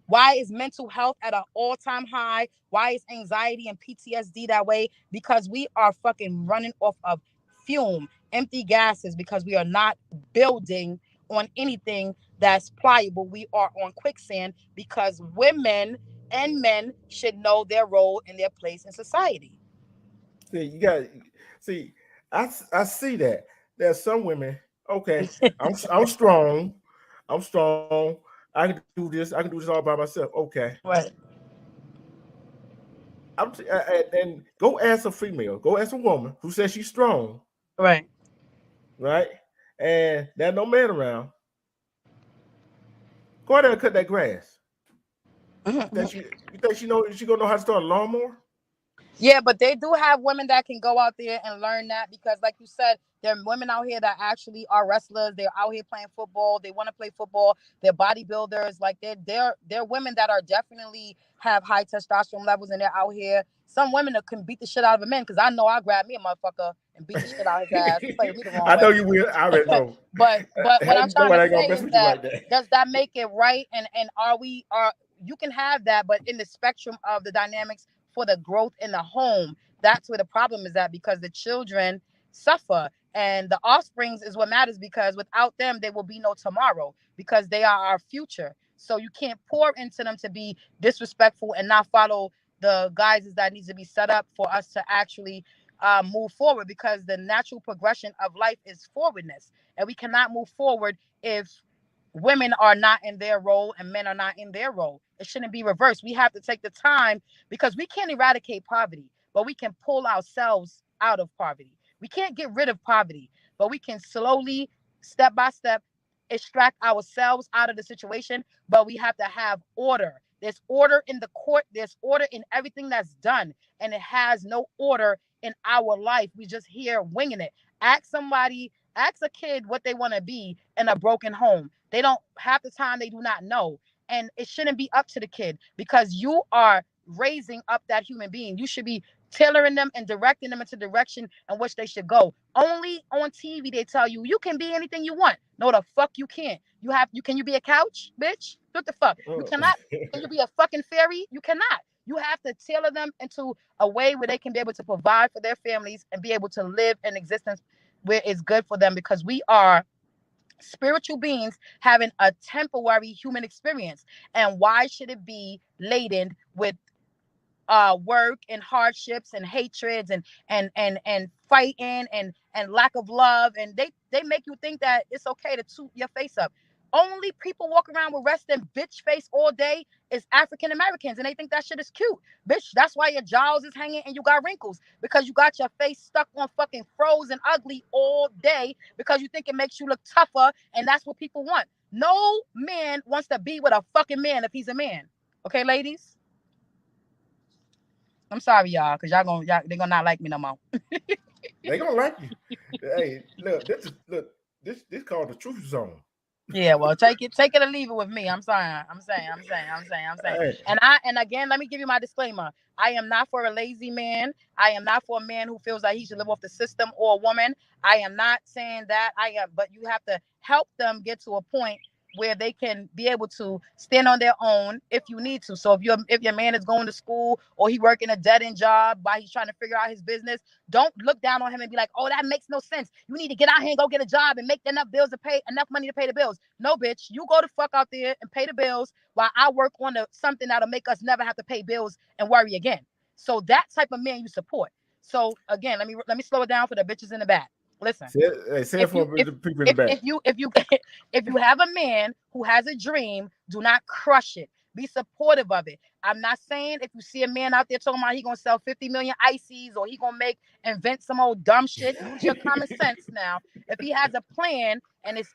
Why is mental health at an all-time high? Why is anxiety and PTSD that way? Because we are fucking running off of fume, empty gases, because we are not building on anything that's pliable. We are on quicksand because women and men should know their role and their place in society. See, you got see. I see that there's some women. Okay, I'm strong. I'm strong. I can do this. I can do this all by myself. Okay, Right, and go ask a female. Go ask a woman who says she's strong, right. right? And there's no man around. Go out there and cut that grass. You think she? You think she gonna know how to start a lawnmower? Yeah, but they do have women that can go out there and learn that because, like you said, there are women out here that actually are wrestlers. They're out here playing football. They want to play football. They're bodybuilders. Like they're women that are definitely have high testosterone levels, and they're out here. Some women that can beat the shit out of a man because I know I grab me a motherfucker and beat the shit out of his ass. He play with me the wrong I know way. you will. I already know. But what I'm trying to Nobody ain't gonna say mess is with you that like that. does that make it right? And are you can have that, but in the spectrum of the dynamics for the growth in the home, that's where the problem is at because the children suffer and the offsprings is what matters because without them there will be no tomorrow because they are our future. So you can't pour into them to be disrespectful and not follow the guises that needs to be set up for us to actually move forward because the natural progression of life is forwardness and we cannot move forward if women are not in their role and men are not in their role. It shouldn't be reversed. We have to take the time because we can't eradicate poverty, but we can pull ourselves out of poverty. We can't get rid of poverty, but we can slowly, step by step, extract ourselves out of the situation. But we have to have order. There's order in the court, there's order in everything that's done, and it has no order in our life. We just here winging it. Ask a kid what they want to be in a broken home. They don't half the time they do not know. And it shouldn't be up to the kid because you are raising up that human being. You should be tailoring them and directing them into direction in which they should go. Only on TV they tell you you can be anything you want. No, the fuck you can't. You can you be a couch, bitch? What the fuck? You Oh. cannot. Can you be a fucking fairy? You cannot. You have to tailor them into a way where they can be able to provide for their families and be able to live an existence where it's good for them, because we are spiritual beings having a temporary human experience. And why should it be laden with work and hardships and hatreds and fighting and lack of love, and they make you think that it's okay to toot your face up. Only people walk around with resting bitch face all day is African Americans, and they think that shit is cute. Bitch, that's why your jaws is hanging and you got wrinkles, because you got your face stuck on fucking frozen ugly all day because you think it makes you look tougher, and that's what people want. No man wants to be with a fucking man if he's a man. Okay, ladies? I'm sorry, y'all, because y'all they gonna not like me no more. They gonna like you. Hey, look, this called the truth zone. Yeah, well, take it or leave it with me. I'm sorry. I'm saying. Hey, And again, let me give you my disclaimer. I am not for a lazy man. I am not for a man who feels like he should live off the system, or a woman. I am not saying that. But you have to help them get to a point where they can be able to stand on their own if you need to. So if your man is going to school or he working a dead end job while he's trying to figure out his business, don't look down on him and be like, oh, that makes no sense. You need to get out here and go get a job and make enough bills to pay enough money to pay the bills. No, bitch, you go the fuck out there and pay the bills while I work on something that'll make us never have to pay bills and worry again. So that type of man you support. So again, let me slow it down for the bitches in the back. Listen, say it for the people in the back. if you have a man who has a dream, do not crush it. Be supportive of it. I'm not saying if you see a man out there talking about he gonna sell 50 million ices or he gonna invent some old dumb shit, use your common sense now. If he has a plan and it's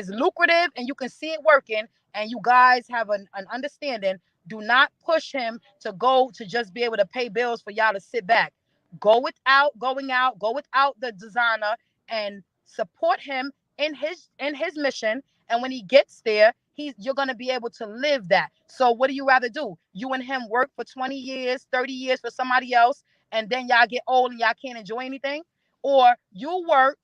lucrative and you can see it working and you guys have an understanding, do not push him to go to just be able to pay bills for y'all to sit back. Go without the designer, and support him in his mission. And when he gets there, you're gonna be able to live that. So what do you rather do? You and him work for 20 years, 30 years for somebody else, and then y'all get old and y'all can't enjoy anything? Or you work,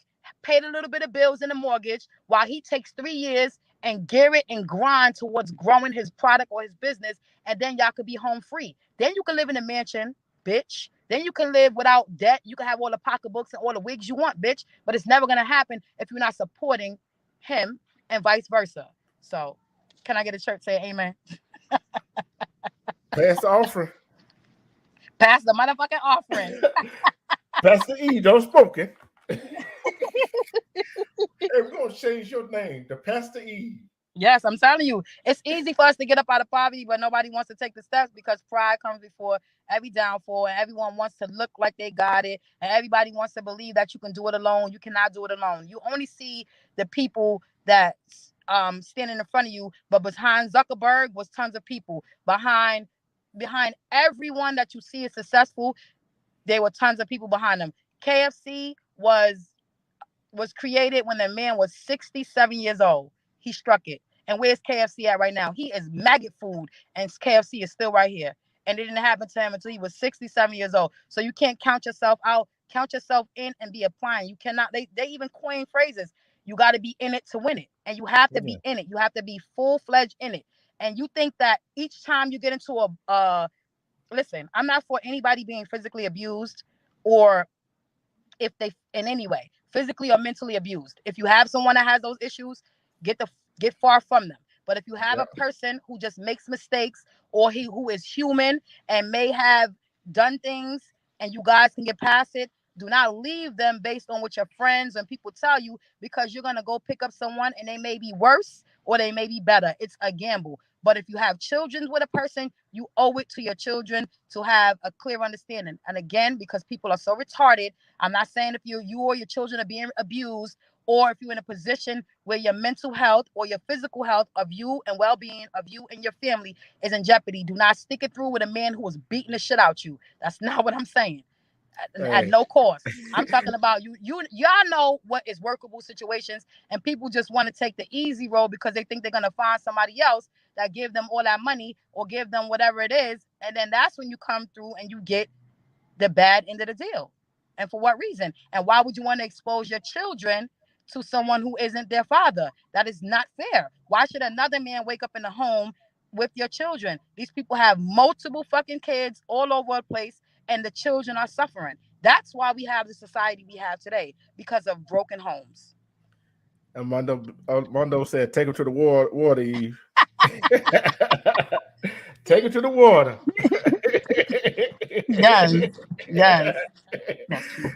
pay a little bit of bills and the mortgage while he takes 3 years and gear it and grind towards growing his product or his business, and then y'all could be home free. Then you can live in a mansion, bitch. Then you can live without debt. You can have all the pocketbooks and all the wigs you want, bitch. But it's never gonna happen if you're not supporting him, and vice versa. So, can I get a church say amen? Pass the offering. Pass the motherfucking offering. Pastor E, don't spoken. Hey, we're gonna change your name to Pastor E. Yes, I'm telling you, it's easy for us to get up out of poverty, but nobody wants to take the steps because pride comes before every downfall, and everyone wants to look like they got it, and everybody wants to believe that you can do it alone. You cannot do it alone. You only see the people that standing in front of you, but behind Zuckerberg was tons of people. Behind everyone that you see is successful, there were tons of people behind them. KFC was created when the man was 67 years old. He struck it. And where's KFC at right now? He is maggot food, and KFC is still right here. And it didn't happen to him until he was 67 years old. So you can't count yourself out. Count yourself in and be applying. You cannot. They even coin phrases. You got to be in it to win it, and you have to be in it. You have to be full-fledged in it. And you think that each time you get into listen, I'm not for anybody being physically abused, or if they in any way physically or mentally abused. If you have someone that has those issues, get far from them. But if you have a person who just makes mistakes, or who is human and may have done things, and you guys can get past it, do not leave them based on what your friends and people tell you, because you're going to go pick up someone and they may be worse or they may be better. It's a gamble. But if you have children with a person, you owe it to your children to have a clear understanding. And again, because people are so retarded, I'm not saying if you or your children are being abused, or if you're in a position where your mental health or your physical health of you and well-being of you and your family is in jeopardy, do not stick it through with a man who is beating the shit out you. That's not what I'm saying. At no cost. I'm talking about y'all know what is workable situations, and people just want to take the easy road because they think they're gonna find somebody else that give them all that money or give them whatever it is, and then that's when you come through and you get the bad end of the deal. And for what reason? And why would you want to expose your children to someone who isn't their father? That is not fair. Why should another man wake up in the home with your children? These people have multiple fucking kids all over the place, and the children are suffering. That's why we have the society we have today, because of broken homes. And Mondo said, "Take him to the water, Eve. Take him to the water." Yes, yes, that's true.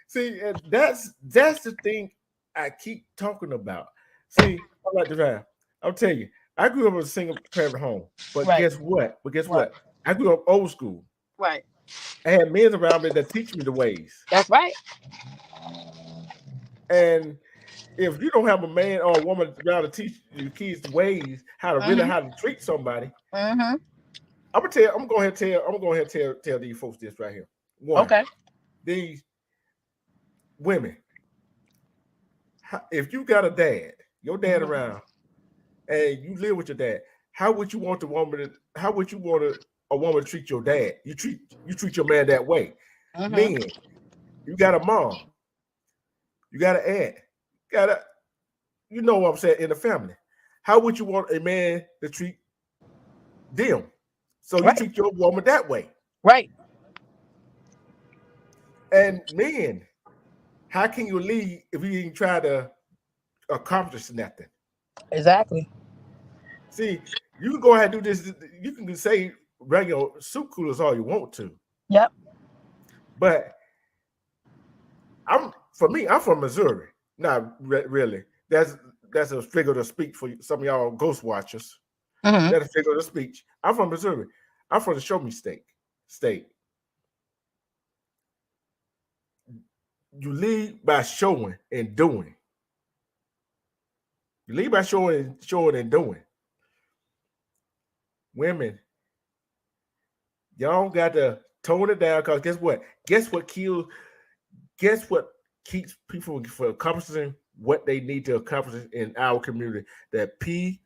see, and that's the thing I keep talking about. See, I'm like the I'll tell you, I grew up in a single parent home, but Right, guess what? right, I grew up old school. right. I had men around me that teach me the ways. That's right. And if you don't have a man or a woman around to teach your kids the ways, Mm-hmm. how to treat somebody, Mm-hmm. I'm going to tell these folks this right here. One, Okay. these women, if you got a dad, your dad Mm-hmm. around, and you live with your dad, how would you want a woman to treat your dad? You treat your man that way. Mm-hmm. Men, you got a mom, you got an aunt, got a you know what I'm saying in the family. How would you want a man to treat them? So you Right. treat your woman that way. Right. And men, how can you lead if you ain't try to accomplish nothing? Exactly. See, you can go ahead and do this. You can say regular soup coolers all you want to, Yep. but I'm from Missouri. Not really. That's a figure to speak for some of y'all ghost watchers. Mm-hmm. That's a figure of speech. I'm from Missouri. I'm from the Show Me State. You lead by showing and doing. You lead by showing and doing. Women, y'all got to tone it down because guess what? Guess what keeps people from accomplishing what they need to accomplish in our community? That PRIDE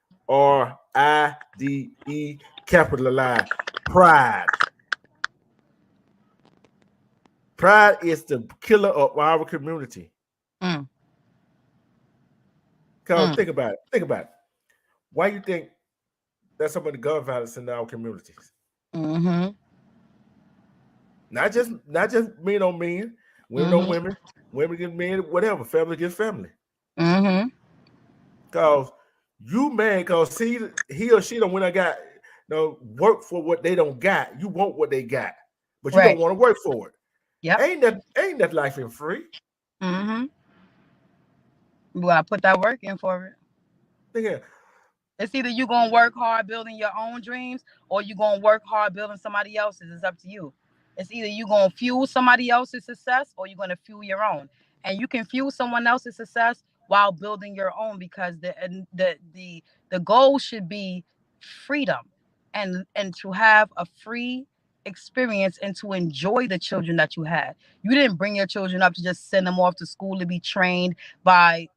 capitalized pride. Pride is the killer of our community. Mm. Because Mm. think about it. Why you think there's so many gun violence in our communities? Mm-hmm. Not just men on men, women on Mm-hmm. women against men, whatever, family against family. Mm-hmm. Cause you man, cause he or she don't when I got work for what they don't got. You want what they got, but you don't Right. want to work for it. Yep. Ain't that life in free? Mm-hmm. You gotta put that work in for it. Think It's either you gonna work hard building your own dreams, or you gonna work hard building somebody else's. It's up to you. It's either you gonna fuel somebody else's success, or you're gonna fuel your own. And you can fuel someone else's success while building your own, because the goal should be freedom, and to have a free experience, and to enjoy the children that you had. You didn't bring your children up to just send them off to school to be trained by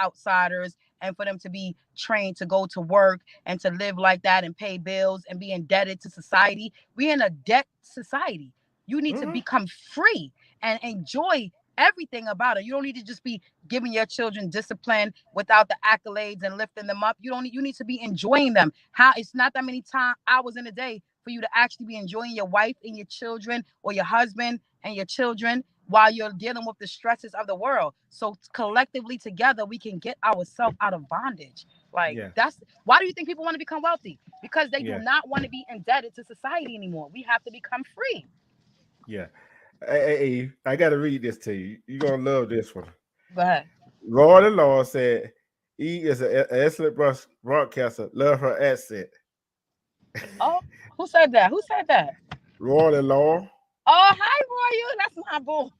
outsiders, and for them to be trained to go to work and to live like that and pay bills and be indebted to society. We're in a debt society. You need to mm-hmm, become free and enjoy everything about it. You don't need to just be giving your children discipline without the accolades and lifting them up. You need to be enjoying them. How it's not that many hours in a day for you to actually be enjoying your wife and your children, or your husband and your children, while you're dealing with the stresses of the world. So collectively together, we can get ourselves out of bondage. Like, yeah, that's why do you think people want to become wealthy? Because they do yeah, not want to be indebted to society anymore. We have to become free. yeah. Hey, I got to read this to you. You're gonna love this one. Go ahead. Lord and Law said, "E is an excellent broadcaster. Love her accent." Oh, who said that? Who said that? Royal and Law. Oh, hi, Royal. That's my boo.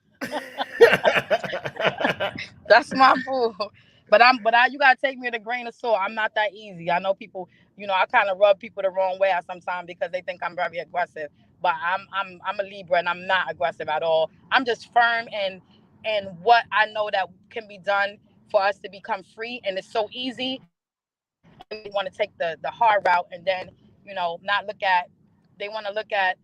That's my boo. But you gotta take me with a grain of salt. I'm not that easy. I know people, I kind of rub people the wrong way sometimes because they think I'm very aggressive. But I'm a Libra, and I'm not aggressive at all. I'm just firm in what I know that can be done for us to become free, and it's so easy. And then people want to take the hard route, and then not look at. They want to look at,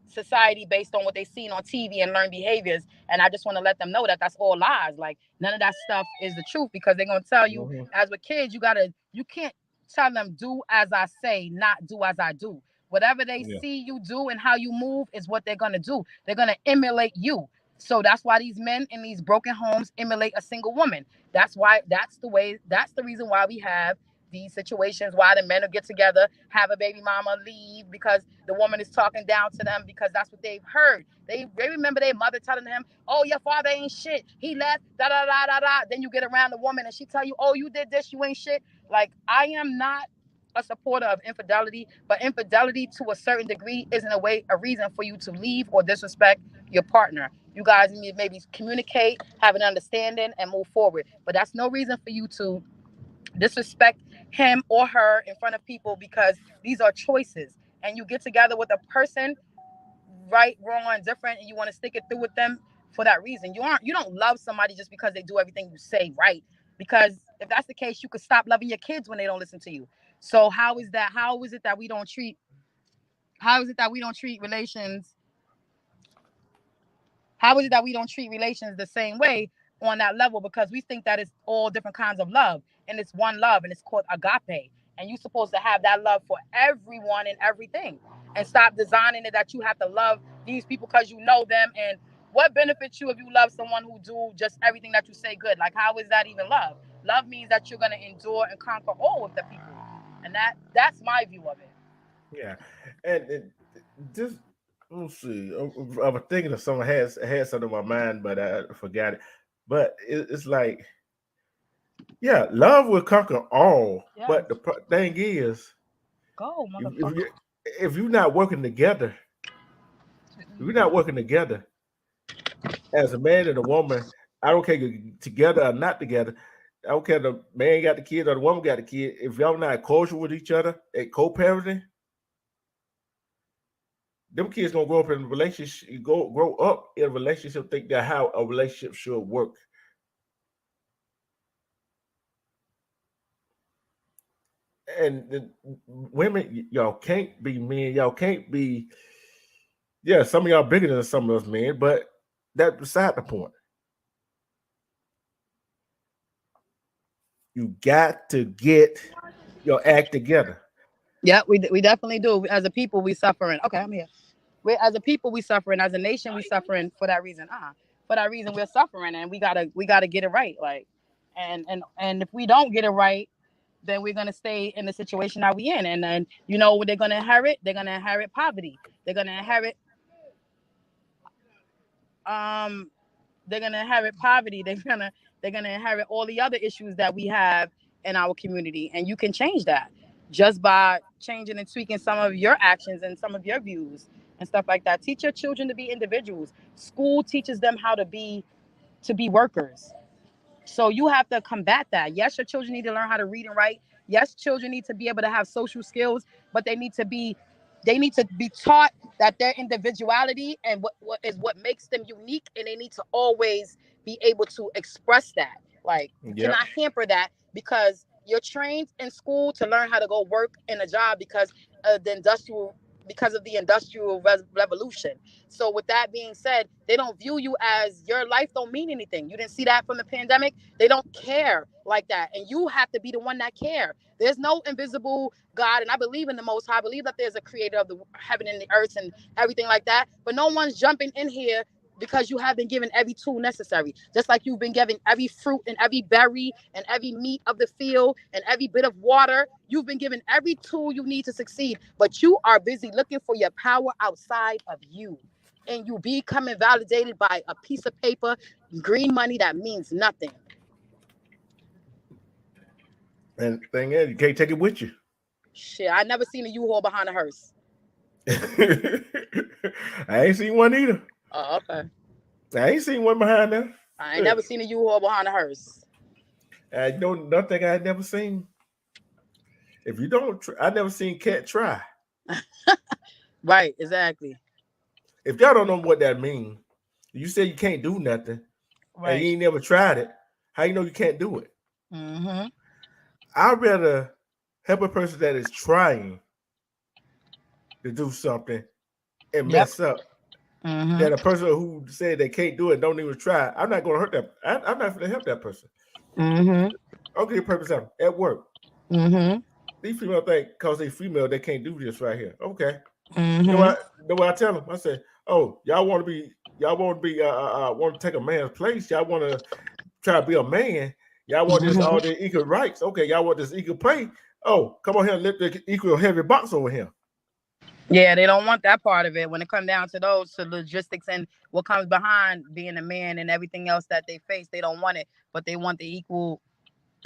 society based on what they seen on TV and learn behaviors. And I just want to let them know that that's all lies. Like none of that stuff is the truth, because they're gonna tell you, as with kids, you can't tell them do as I say, not do as I do. Whatever they see you do and how you move is what they're gonna do. They're gonna emulate you. So that's why these men in these broken homes emulate a single woman. That's the reason why we have these situations, why the men will get together, have a baby mama, leave because the woman is talking down to them, because that's what they've heard. They remember their mother telling them, oh, your father ain't shit, he left, da da da da da. Then you get around the woman and she tell you, oh, you did this, you ain't shit. Like, I am not a supporter of infidelity, but infidelity to a certain degree isn't a reason for you to leave or disrespect your partner. You guys need to maybe communicate, have an understanding, and move forward. But that's no reason for you to disrespect him or her in front of people, because these are choices. And you get together with a person, right, wrong, or indifferent, and you want to stick it through with them for that reason. You don't love somebody just because they do everything you say right. Because if that's the case, you could stop loving your kids when they don't listen to you. So how is it that we don't treat relations how is it that we don't treat relations the same way on that level? Because we think that it's all different kinds of love, and it's one love, and it's called agape. And you're supposed to have that love for everyone and everything, and stop designing it that you have to love these people because you know them. And what benefits you if you love someone who do just everything that you say good? Like, how is that even love? Love means that you're going to endure and conquer all with the people, and that's my view of it. Yeah, and just let's see. I was thinking of someone had something in my mind, but I forgot it. But it's like, yeah, love will conquer all. Yes. But the thing is, Go, if, motherfucker. if you're not working together, if you're not working together as a man and a woman, I don't care if you're together or not together. I don't care if the man got the kid or the woman got the kid. If y'all not cordial with each other and co-parenting, them kids gonna grow up in a relationship, grow up in a relationship, think that how a relationship should work. And the women, y'all can't be men, y'all can't be, yeah, some of y'all bigger than some of us men, but that's beside the point. You got to get your act together. Yeah, we definitely do. As a people, we suffering. Okay, I'm here. As a people, we suffering. As a nation, we suffering for that reason. For that reason, we're suffering, and we gotta get it right. Like, and if we don't get it right, then we're gonna stay in the situation that we in. And then you know what they're gonna inherit? They're gonna inherit poverty. They're gonna inherit um they're gonna inherit poverty. They're gonna inherit all the other issues that we have in our community. And you can change that just by changing and tweaking some of your actions and some of your views and stuff like that. Teach your children to be individuals. School teaches them how to be workers. So you have to combat that. Yes, your children need to learn how to read and write. Yes, children need to be able to have social skills, but they need to be taught that their individuality and what makes them unique, and they need to always be able to express that. Like, you Yep. cannot hamper that because you're trained in school to learn how to go work in a job because of the industrial revolution. So with that being said, they don't view you as your life don't mean anything. You didn't see that from the pandemic. They don't care like that. And you have to be the one that care. There's no invisible God, and I believe in the Most High. I believe that there's a creator of the heaven and the earth and everything like that. But no one's jumping in here because you have been given every tool necessary. Just like you've been given every fruit and every berry and every meat of the field and every bit of water. You've been given every tool you need to succeed. But you are busy looking for your power outside of you. And you becoming validated by a piece of paper, green money that means nothing. And the thing is, you can't take it with you. Shit, I never seen a U-Haul behind a hearse. I ain't seen one either. Oh, okay. I ain't seen one behind there. I ain't never seen a U-Haul behind a hearse. You know, nothing I had never seen. If you don't, I never seen cat try. Right, exactly. If y'all don't know what that means, you say you can't do nothing, and you Right. ain't never tried it. How you know you can't do it? Mm-hmm. I'd rather help a person that is trying to do something and mess up, Mm-hmm. that a person who said they can't do it don't even try, I'm not going to hurt them. I'm not going to help that person. Mm-hmm. I'll give you a perfect example. At work, Mm-hmm. these female think because they female they can't do this right here. Okay, you Mm-hmm. know what I tell them? I say, oh, y'all want to be want to take a man's place? Y'all want to try to be a man? Y'all want this all the equal rights? Okay, y'all want this equal pay? Oh, come on here and lift the equal heavy box over here. Yeah, they don't want that part of it. When it comes down to those, to logistics and what comes behind being a man and everything else that they face, they don't want it. But they want the equal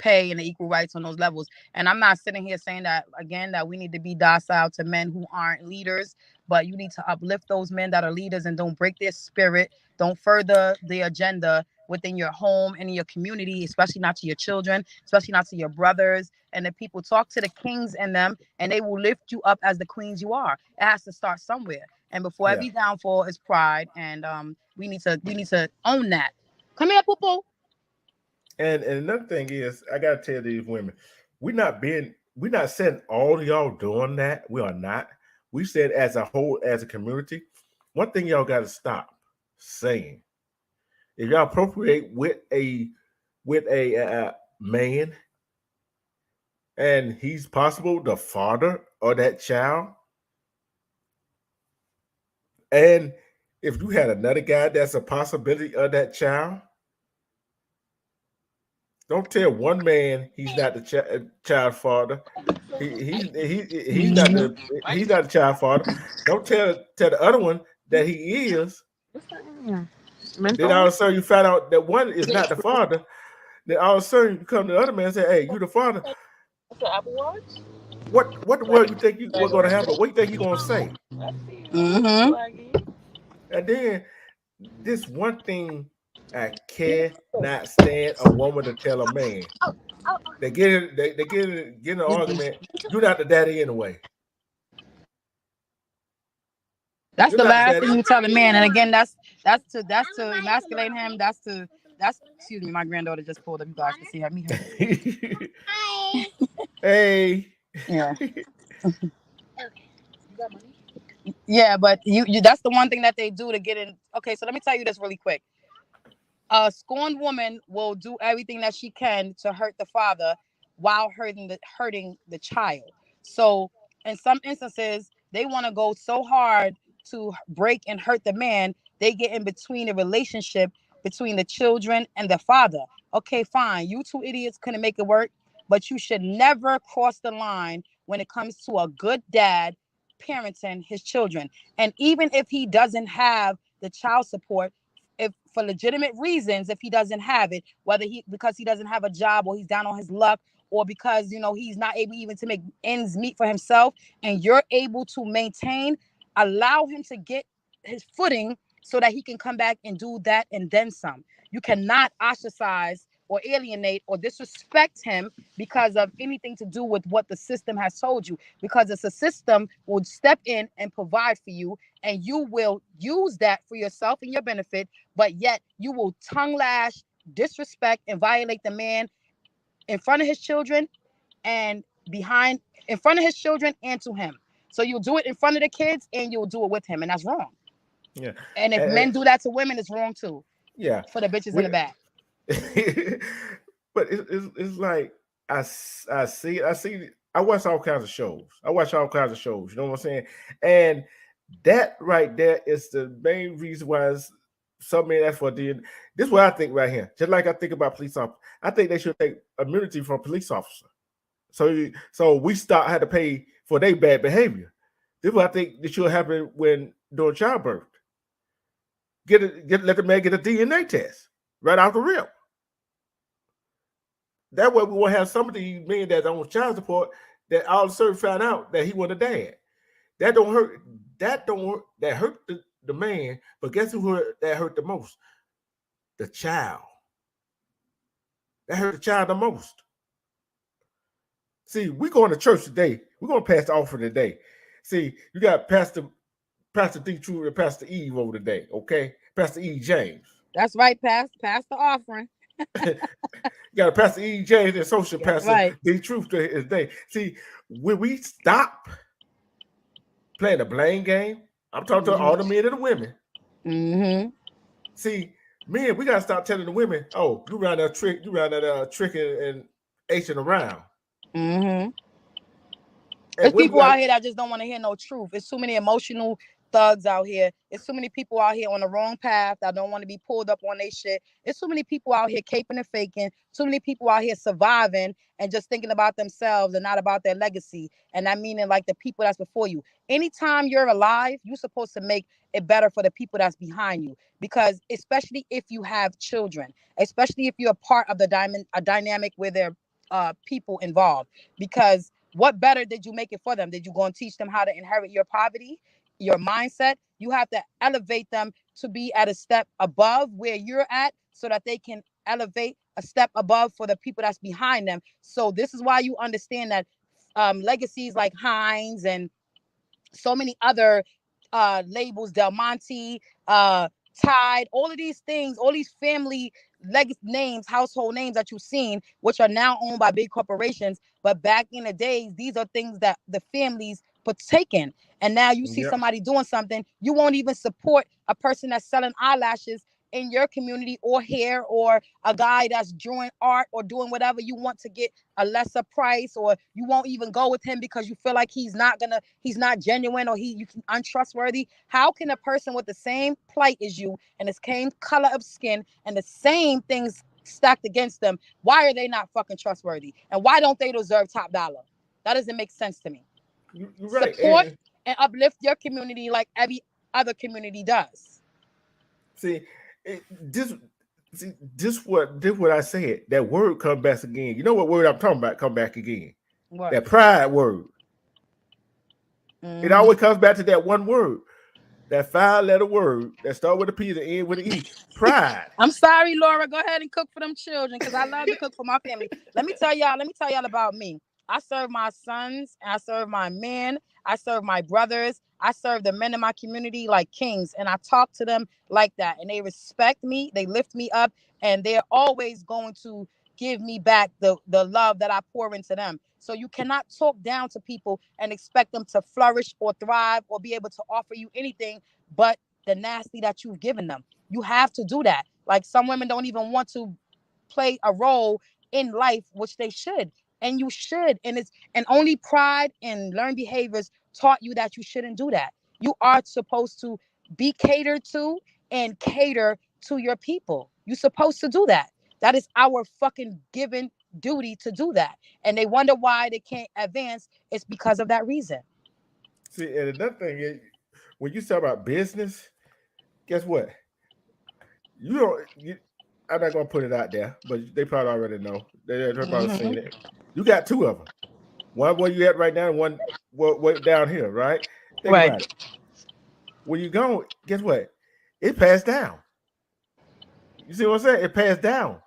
pay and the equal rights on those levels. And I'm not sitting here saying that again that we need to be docile to men who aren't leaders, but you need to uplift those men that are leaders and don't break their spirit, don't further the agenda within your home and in your community, especially not to your children, especially not to your brothers and the people. Talk to the kings in them and they will lift you up as the queens you are. It has to start somewhere. And before Yeah. every downfall is pride, and we need to own that. Come here, poo poo. And another thing is, I gotta tell these women, we're not saying all of y'all doing that. We are not. We said as a whole, as a community, one thing y'all gotta stop saying. If y'all appropriate with a man, and he's possible the father of that child, and if you had another guy that's a possibility of that child, don't tell one man he's not the child father. He's not the child father. Don't tell the other one that he is. Then all of a sudden you find out that one is not the father. Then all of a sudden you come to the other man and say, "Hey, you the father." What the world you think what's going to happen? What you think he's going to say? Mm-hmm. And then this one thing I cannot stand a woman to tell a man. They get in an argument. You're not the daddy anyway. That's You're the not the last daddy. thing you tell a man. And again, that's to emasculate him. That's excuse me, my granddaughter just pulled up. You guys can see her. Meet her. Hey. Yeah. Yeah, but you that's the one thing that they do to get in. Okay, so let me tell you this really quick. A scorned woman will do everything that she can to hurt the father while hurting the child. So in some instances, they want to go so hard to break and hurt the man, they get in between the relationship between the children and the father. Okay, fine. You two idiots couldn't make it work, but you should never cross the line when it comes to a good dad parenting his children. And even if he doesn't have the child support, if for legitimate reasons, if he doesn't have it, whether he because he doesn't have a job or he's down on his luck, or because he's not able even to make ends meet for himself, and you're able to maintain, allow him to get his footing so that he can come back and do that and then some. You cannot ostracize or alienate or disrespect him because of anything to do with what the system has told you, because it's a system will step in and provide for you, and you will use that for yourself and your benefit, but yet you will tongue lash, disrespect, and violate the man in front of his children and in front of his children and to him. So you'll do it in front of the kids and you'll do it with him, and that's wrong. Yeah. And if men do that to women, it's wrong too. Yeah. For the bitches in the back. But it's like I see I watch all kinds of shows. You know what I'm saying? And that right there is the main reason why some men ask for DNA. This is what I think right here. Just like I think about police officers, I think they should take immunity from police officer. So we start had to pay for their bad behavior. This is what I think that should happen when during childbirth. Let the man get a DNA test right out the rip. That way we will have some of these men that's on child support that all of a sudden found out that he was a dad. That don't hurt. That hurt the man. But guess that hurt the most? The child. That hurt the child the most. See, we going to church today. We're going to pass the offering today. See, you got Pastor D. True and Pastor Eve over today, okay? Pastor E. James. That's right, pass the offering. You got Pastor E. James and Social That's Pastor right. D. Truth today. See, when we stop playing the blame game, I'm talking to all the men and the women. Mm-hmm. See, men, we gotta stop telling the women, "Oh, you around that trick and Hing around." Mm-hmm. And There's women people got out here that just don't want to hear no truth. There's too many emotional thugs out here. There's too many people out here on the wrong path that don't want to be pulled up on their shit. There's too many people out here caping and faking. Too many people out here surviving and just thinking about themselves and not about their legacy. And that meaning like the people that's before you. Anytime you're alive, you're supposed to make it better for the people that's behind you. Because especially if you have children, especially if you're a part of a dynamic where there are people involved. Because what better did you make it for them? Did you go and teach them how to inherit your poverty, your mindset? You have to elevate them to be at a step above where you're at so that they can elevate a step above for the people that's behind them. So this is why you understand that legacies like Heinz and so many other labels, Del Monte, Tide, all of these things, all these family names, household names that you've seen, which are now owned by big corporations. But back in the days, these are things that the families partake in. And now you see somebody doing something, you won't even support a person that's selling eyelashes in your community or hair, or a guy that's drawing art or doing whatever you want to get a lesser price, or you won't even go with him because you feel like he's not genuine, or you can untrustworthy. How can a person with the same plight as you and the same color of skin and the same things stacked against them, why are they not fucking trustworthy? And why don't they deserve top dollar? That doesn't make sense to me. You're right. Support and uplift your community like every other community does. See, this what I said. That word come back again. You know what word I'm talking about? Come back again. What? That pride word. Mm-hmm. It always comes back to that one word. That 5-letter word that start with a P and end with an E. Pride. I'm sorry, Laura. Go ahead and cook for them children because I love to cook for my family. Let me tell y'all about me. I serve my sons, I serve my men, I serve my brothers, I serve the men in my community like kings, and I talk to them like that. And they respect me, they lift me up, and they're always going to give me back the love that I pour into them. So you cannot talk down to people and expect them to flourish or thrive or be able to offer you anything but the nasty that you've given them. You have to do that. Like some women don't even want to play a role in life, which they should. And you should. And only pride and learned behaviors taught you that you shouldn't do that. You are supposed to be catered to and cater to your people. You're supposed to do that. That is our fucking given duty to do that. And they wonder why they can't advance. It's because of that reason. See, and another thing is, when you talk about business, guess what? You don't. I'm not gonna put it out there, but they probably already know. They're probably seen it. You got two of them. One where you at right now, and one way down here, right? Think about it. When you go, guess what? It passed down. You see what I'm saying? It passed down.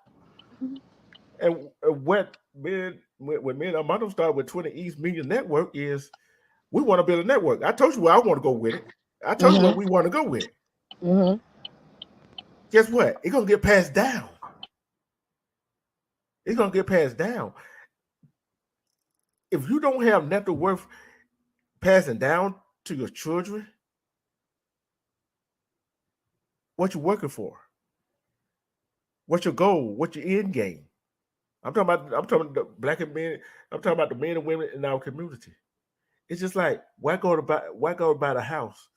And what when me and Armando started with 20 East Media Network is we want to build a network. I told you where I want to go with it. I told you what we want to go with. Guess what? It's gonna get passed down. It's gonna get passed down. If you don't have nothing worth passing down to your children, what you working for? What's your goal? What's your end game? I'm talking about the black men. I'm talking about the men and women in our community. It's just like why go to buy a house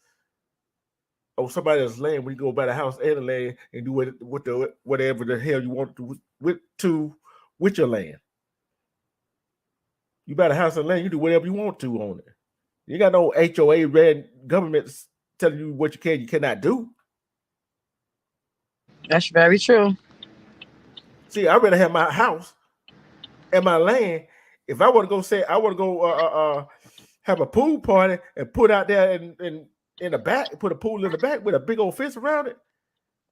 or somebody else's land when you go buy the house and the land and do whatever the hell you want to with your land. You buy the house and land, you do whatever you want to on it. You got no HOA red government telling you what you cannot do. That's very true. See, I'd rather have my house and my land. If I want to go say I want to go have a pool party and put out there in the back, put a pool in the back with a big old fence around it,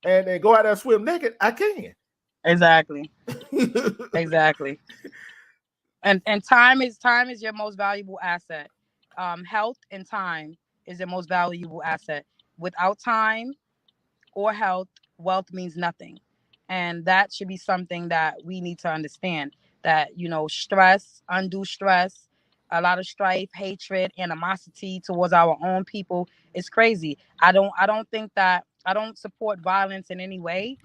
and then go out there and swim naked, I can. Exactly. Exactly. And time is your most valuable asset. Health and time is your most valuable asset. Without time or health, wealth means nothing. And that should be something that we need to understand, that, undue stress a lot of strife, hatred, animosity towards our own people. It's crazy. I don't think that I don't support violence in any way,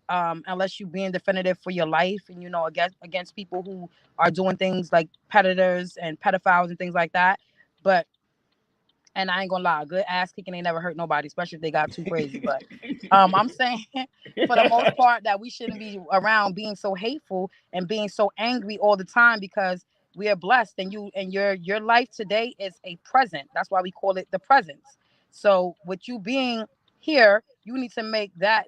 unless you being definitive for your life and against people who are doing things like predators and pedophiles and things like that. But and I ain't gonna lie, good ass kicking ain't never hurt nobody, especially if they got too crazy. But I'm saying for the most part that we shouldn't be around being so hateful and being so angry all the time, because we are blessed, and your life today is a present. That's why we call it the presence. So with you being here, you need to make that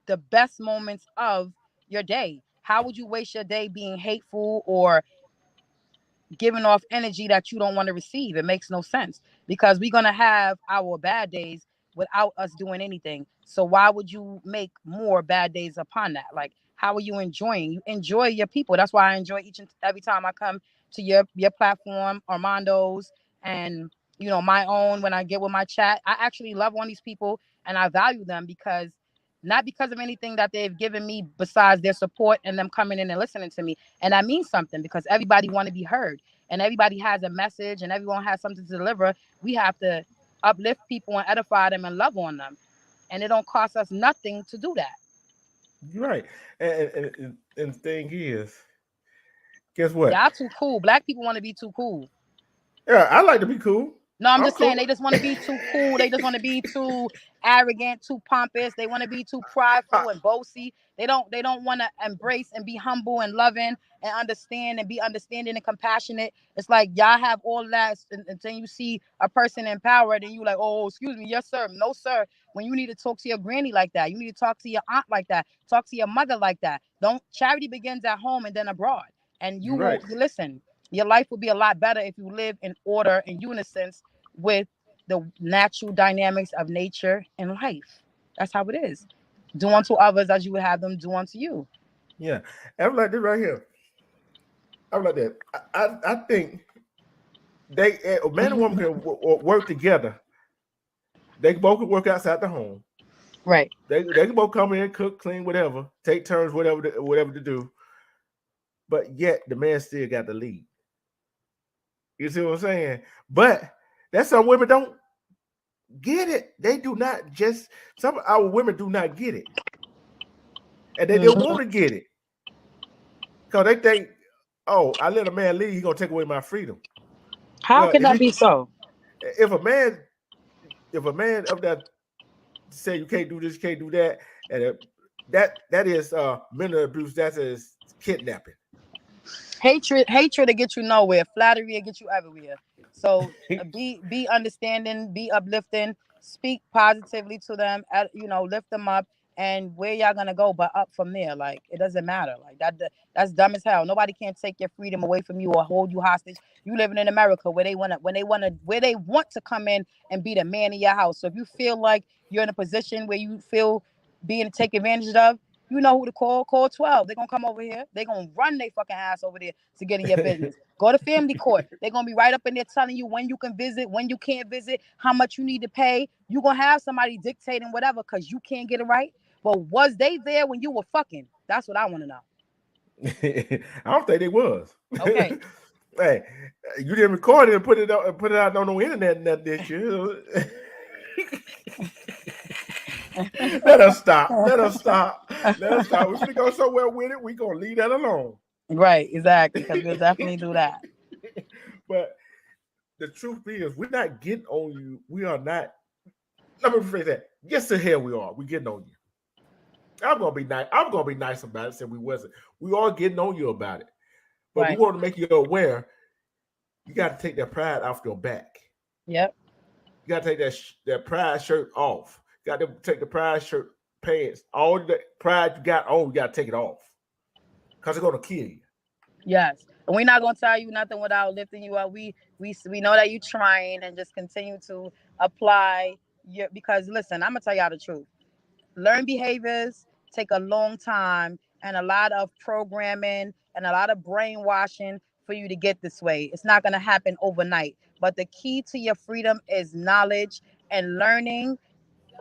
the best moments of your day. How would you waste your day being hateful or giving off energy that you don't want to receive? It makes no sense, because we're going to have our bad days without us doing anything. So why would you make more bad days upon that? Like, how are you enjoying? You enjoy your people. That's why I enjoy each and every time I come to your platform, Armando's, and my own. When I get with my chat, I actually love on these people and I value them, because not because of anything that they've given me besides their support and them coming in and listening to me. And that means something, because everybody want to be heard, and everybody has a message, and everyone has something to deliver. We have to uplift people and edify them and love on them, and it don't cost us nothing to do that. You're right. And the thing is, guess what? Y'all too cool. Black people want to be too cool. Yeah, I like to be cool. No, I'm I'm just saying cool. they just want to be too cool. They just want to be too arrogant, too pompous. They want to be too I, prideful and bossy. They don't want to embrace and be humble and loving and understand and be understanding and compassionate. It's like y'all have all that, and then you see a person in power, then you like, oh, excuse me, yes sir, no sir. When you need to talk to your granny like that, you need to talk to your aunt like that, talk to your mother like that. Don't Charity begins at home and then abroad, and you're right. you listen. Your life will be a lot better if you live in order and unison with the natural dynamics of nature and life. That's how it is. Do unto others as you would have them do unto you. Yeah, I'm like this right here. I'm like that. I think they a man and woman can work together. They both can work outside the home. Right. They can both come in, cook, clean, whatever, take turns, whatever to do. But yet the man still got the lead. You see what I'm saying? But that's some women don't get it. They do not just some of our women do not get it. And they don't Mhm. want to get it. Because they think, oh, I let a man lead, he's gonna take away my freedom. How Well, can that be so? if a man if a man of that say you can't do this, you can't do that, and that is mental abuse, that is kidnapping. Hatred to get you nowhere. Flattery to get you everywhere. So be understanding, be uplifting, speak positively to them, lift them up, and where y'all gonna go but up from there. Like, it doesn't matter. Like that's dumb as hell. Nobody can take your freedom away from you or hold you hostage. You living in America where they want to come in and be the man in your house. So if you feel like you're in a position where you feel being taken advantage of, you know who to call. Call 12. They're gonna come over here. They're gonna run their fucking ass over there to get in your business. Go to family court. They're gonna be right up in there telling you when you can visit, when you can't visit, how much you need to pay. You're gonna have somebody dictating whatever because you can't get it right. But was they there when you were fucking? That's what I want to know. I don't think they was. Okay. Hey, you didn't record it and put it out on the internet and that did you? Let us stop. Let us stop. Let us stop. If we go somewhere with it, we gonna leave that alone. Right, exactly. Because we'll definitely do that. But the truth is, we're not getting on you. We are not. Let me rephrase that. Yes, the hell we are. We getting on you. I'm gonna be nice. I'm gonna be nice about it. Said we wasn't. We are getting on you about it. But we Right. want to make you aware. You got to take that pride off your back. Yep. You got to take that pride shirt off. You got to take the pride shirt pants. All the pride you got on, you got to take it off because it's gonna kill you. Yes. And we're not gonna tell you nothing without lifting you up. We know that you're trying, and just continue to apply your, because listen, I'm gonna tell y'all the truth. Learn behaviors take a long time and a lot of programming and a lot of brainwashing for you to get this way. It's not gonna happen overnight. But the key to your freedom is knowledge, and learning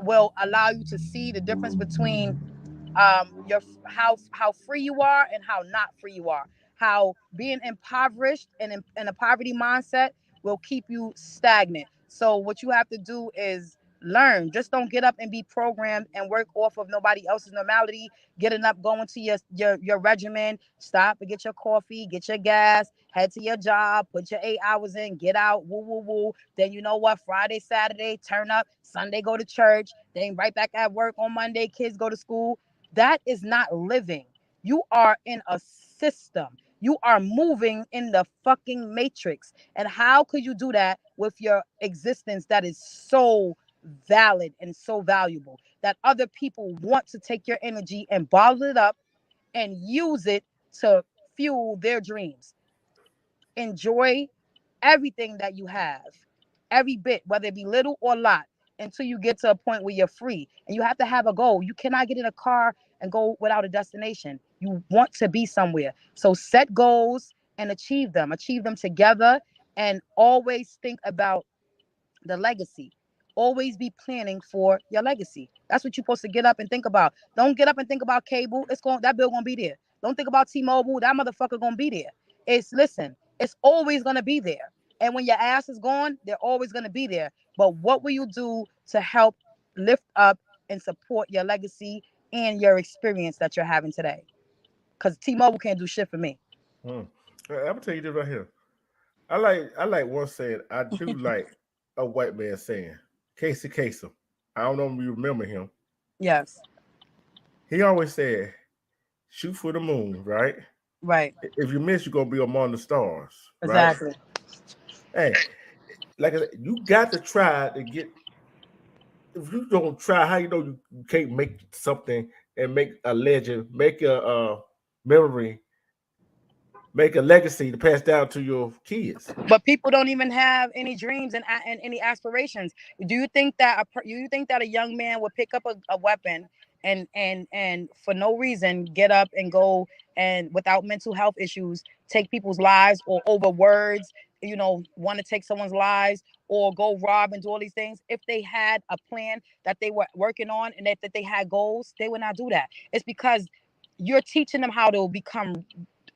will allow you to see the difference between your how free you are and how not free you are. how being impoverished and in a poverty mindset will keep you stagnant. So what you have to do is learn. Just don't get up and be programmed and work off of nobody else's normality. Getting up, going to your regimen, stop and get your coffee, get your gas, head to your job, put your 8 hours in, get out, woo woo woo. Then you know what? Friday, Saturday, turn up. Sunday, go to church. Then right back at work on Monday, kids go to school. That is not living. You are in a system. You are moving in the fucking matrix. And how could you do that with your existence that is so valid and so valuable that other people want to take your energy and bottle it up and use it to fuel their dreams? Enjoy everything that you have, every bit, whether it be little or lot, until you get to a point where you're free. And you have to have a goal. You cannot get in a car and go without a destination. You want to be somewhere. So set goals and achieve them together, and always think about the legacy. Always be planning for your legacy. That's what you're supposed to get up and think about. Don't get up and think about cable. That bill gonna be there. Don't think about T-Mobile. That motherfucker gonna be there. Listen, it's always gonna be there. And when your ass is gone, they're always gonna be there. But what will you do to help lift up and support your legacy and your experience that you're having today? Because T-Mobile can't do shit for me. I'm gonna tell you this right here. I like one saying. I do like a white man saying, Casey Kasem. I don't know if you remember him. Yes. He always said, shoot for the moon, right? Right. If you miss, you're gonna be among the stars, right? Exactly. Hey, like I said, you got to try to get. If you don't try, how you know you can't make something and make a legend, make a memory, make a legacy to pass down to your kids? But people don't even have any dreams and any aspirations. Do you think that a young man would pick up a weapon and for no reason get up and go and without mental health issues take people's lives, or over words, want to take someone's lives, or go rob and do all these things? If they had a plan that they were working on, and that they had goals, they would not do that. It's because you're teaching them how to become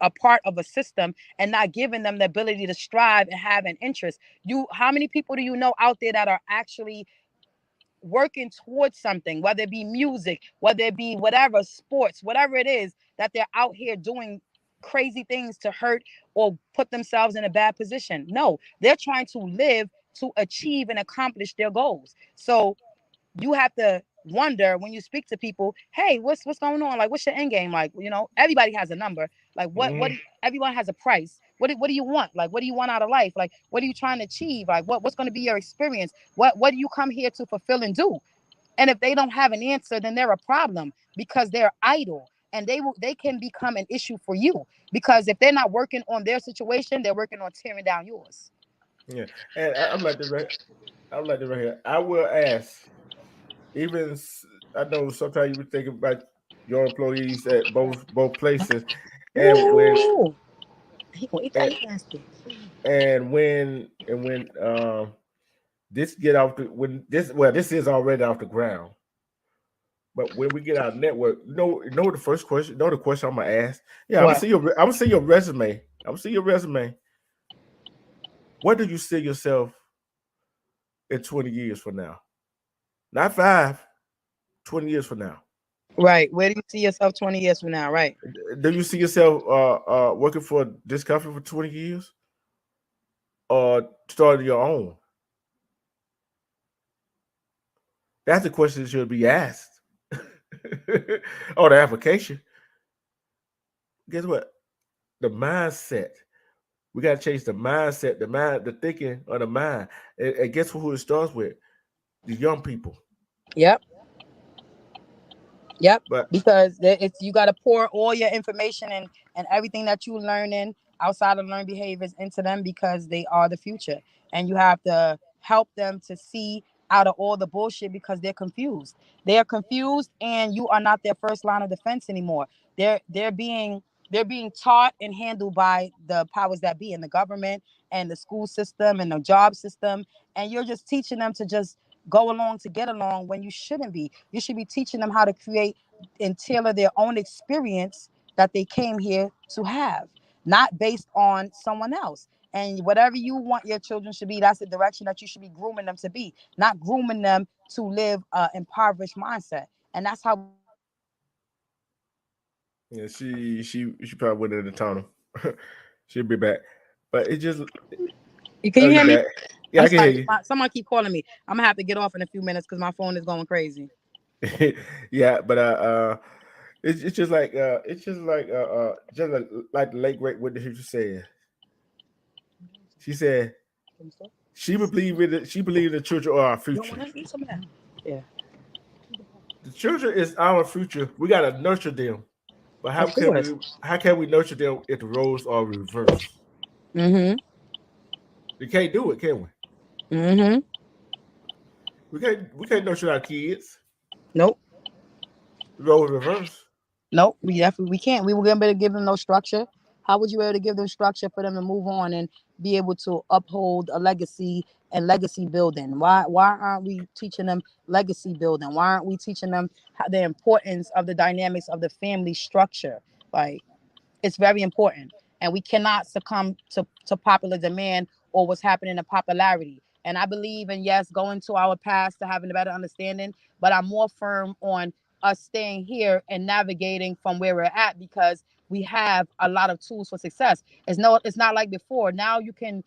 a part of a system and not giving them the ability to strive and have an interest. How many people do you know out there that are actually working towards something, whether it be music, whether it be whatever, sports, whatever it is, that they're out here doing crazy things to hurt or put themselves in a bad position? No, they're trying to live to achieve and accomplish their goals. So you have to wonder when you speak to people, hey, what's going on? Like, what's your end game? Like, everybody has a number. Like, what Mm-hmm. everyone has a price. What do you want? Like, what do you want out of life? Like, what are you trying to achieve? Like, what's going to be your experience? What do you come here to fulfill and do? And if they don't have an answer, then they're a problem, because they're idle, and they can become an issue for you, because if they're not working on their situation, they're working on tearing down yours. Yeah, and I'm like this right. I'm like this right here. I will ask. I know sometimes you be thinking about your employees at both places, and when Ooh, he gonna eat that and, nasty. and when this get off the when this well this is already off the ground, but when we get our network, you know the first question, the question I'm gonna ask. Yeah, What? I'm gonna see your resume. I'm gonna see your resume. What do you see yourself in 20 years from now? Not 5, 20 years from now. Right. Where do you see yourself 20 years from now? Right. Do you see yourself working for this company for 20 years or starting your own? That's the question that should be asked. Or the application. Guess what? The mindset. We got to change the mindset, the thinking of the mind. And guess who it starts with? The young people. Yep. Yep. But Because it's you got to pour all your information and everything that you learning outside of learned behaviors into them, because they are the future, and you have to help them to see out of all the bullshit, because they're confused. They are confused, and you are not their first line of defense anymore. They're being taught and handled by the powers that be in the government and the school system and the job system, and you're just teaching them to just go along to get along, when you shouldn't be. You should be teaching them how to create and tailor their own experience that they came here to have. not based on someone else. And whatever you want your children to be, that's the direction that you should be grooming them to be, not grooming them to live impoverished mindset. And that's how we need to be. Yeah, she probably went in the tunnel. She'll be back, but it just Can you you hear me? back. Yeah, I'm I can hear sorry. you. Someone keep calling me. I'm gonna have to get off in a few minutes because my phone is going crazy. Yeah, but it's just like just like the late great Whitney Houston said. She said she would believe in it. She believed the children are our You don't future. want to eat some of that? Yeah, The children is our future. We gotta nurture them. But of course. how can we nurture them if the roles are reversed? Mm-hmm. We can't do it, can we? Mm-hmm. We can't nurture our kids. Nope. The roles reversed. Nope. We can't. We were gonna be able to give them no structure. How would you be able to give them structure for them to move on and be able to uphold a legacy and legacy building? Why aren't we teaching them legacy building? Why aren't we teaching them the importance of the dynamics of the family structure? Like, it's very important, and we cannot succumb to popular demand or what's happening in popularity. And I believe in, yes, going to our past to having a better understanding, but I'm more firm on us staying here and navigating from where we're at, because we have a lot of tools for success. It's not like before. Now you can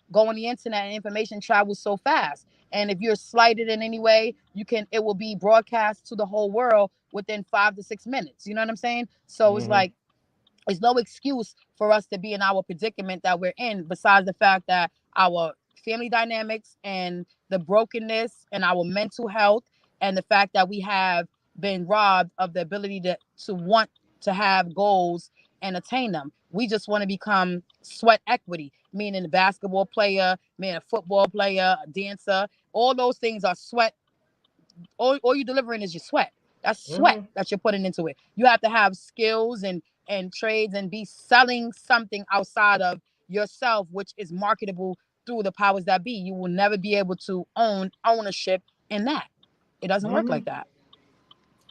go on the internet and information travels so fast. And if you're slighted in any way, it will be broadcast to the whole world within 5 to 6 minutes. You know what I'm saying? So it's Mm-hmm. like, there's no excuse for us to be in our predicament that we're in, besides the fact that our family dynamics and the brokenness and our mental health, and the fact that we have been robbed of the ability to want to have goals and attain them. We just want to become sweat equity, meaning a basketball player, meaning a football player, a dancer. All those things are sweat. All you're delivering is your sweat. That's sweat Mm-hmm. that you're putting into it. You have to have skills and trades and be selling something outside of yourself, which is marketable through the powers that be. You will never be able to own ownership in that. It doesn't work Mm-hmm. like that.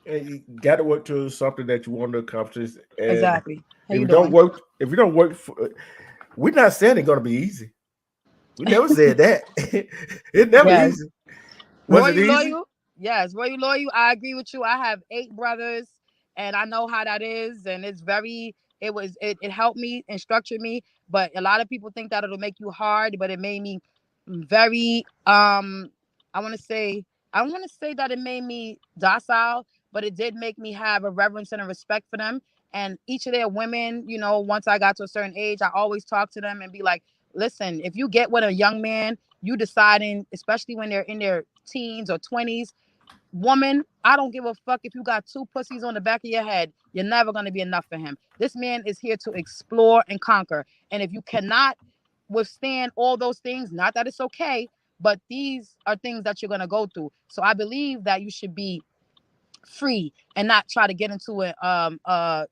And you got to work to something that you want to accomplish. And Exactly. How you doing? if you don't work, we're not saying it's going to be easy. We never said that. It's never Yes. easy. Was it Royal easy? Loyal? Yes, Royal Loyal. I agree with you. I have 8 brothers, and I know how that is. And it helped me and structured me. But a lot of people think that it'll make you hard, but it made me very I want to say I want to say that it made me docile, but it did make me have a reverence and a respect for them. And each of their women, once I got to a certain age, I always talk to them and be like, listen, if you get with a young man, you deciding, especially when they're in their teens or 20s, woman, I don't give a fuck if you got 2 pussies on the back of your head. You're never going to be enough for him. This man is here to explore and conquer. And if you cannot withstand all those things, not that it's okay, but these are things that you're going to go through. So I believe that you should be free and not try to get into a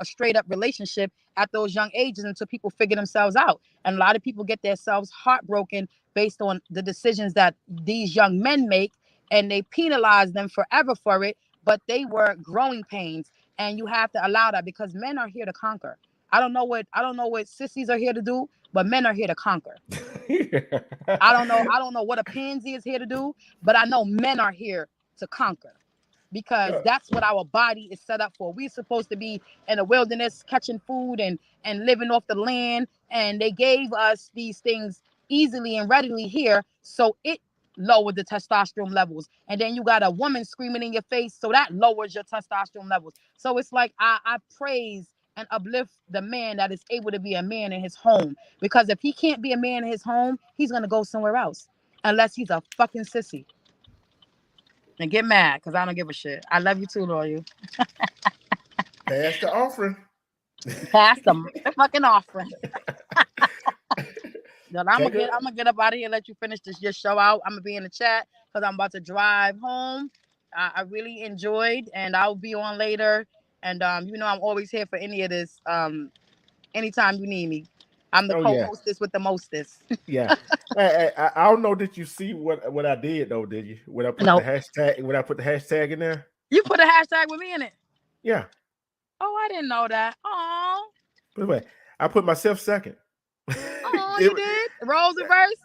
straight up relationship at those young ages until people figure themselves out. And a lot of people get themselves heartbroken based on the decisions that these young men make, and they penalize them forever for it, but they were growing pains. And you have to allow that, because men are here to conquer. I don't know what sissies are here to do, but men are here to conquer. I don't know what a pansy is here to do, but I know men are here to conquer, because that's what our body is set up for. We're supposed to be in the wilderness catching food and living off the land, and they gave us these things easily and readily here, so it lowered the testosterone levels. And then you got a woman screaming in your face, so that lowers your testosterone levels. So it's like, I praise and uplift the man that is able to be a man in his home, because if he can't be a man in his home, he's gonna go somewhere else, unless he's a fucking sissy. And get mad, because I don't give a shit. I love you too, Loyal. Pass the offering. Pass the fucking offering. Then I'm gonna Take get a I'm gonna get up out of here and let you finish your show out. I'm gonna be in the chat because I'm about to drive home. I really enjoyed, and I'll be on later. And I'm always here for any of this. Anytime you need me. I'm the oh yeah. co-hostess with the mostest. Yeah. I don't know that you see what I did though, did you? When I put the Nope. hashtag in there? You put a hashtag with me in it. Yeah. Oh, I didn't know that. Oh. But anyway, I put myself second. Oh, you did? Roles reverse?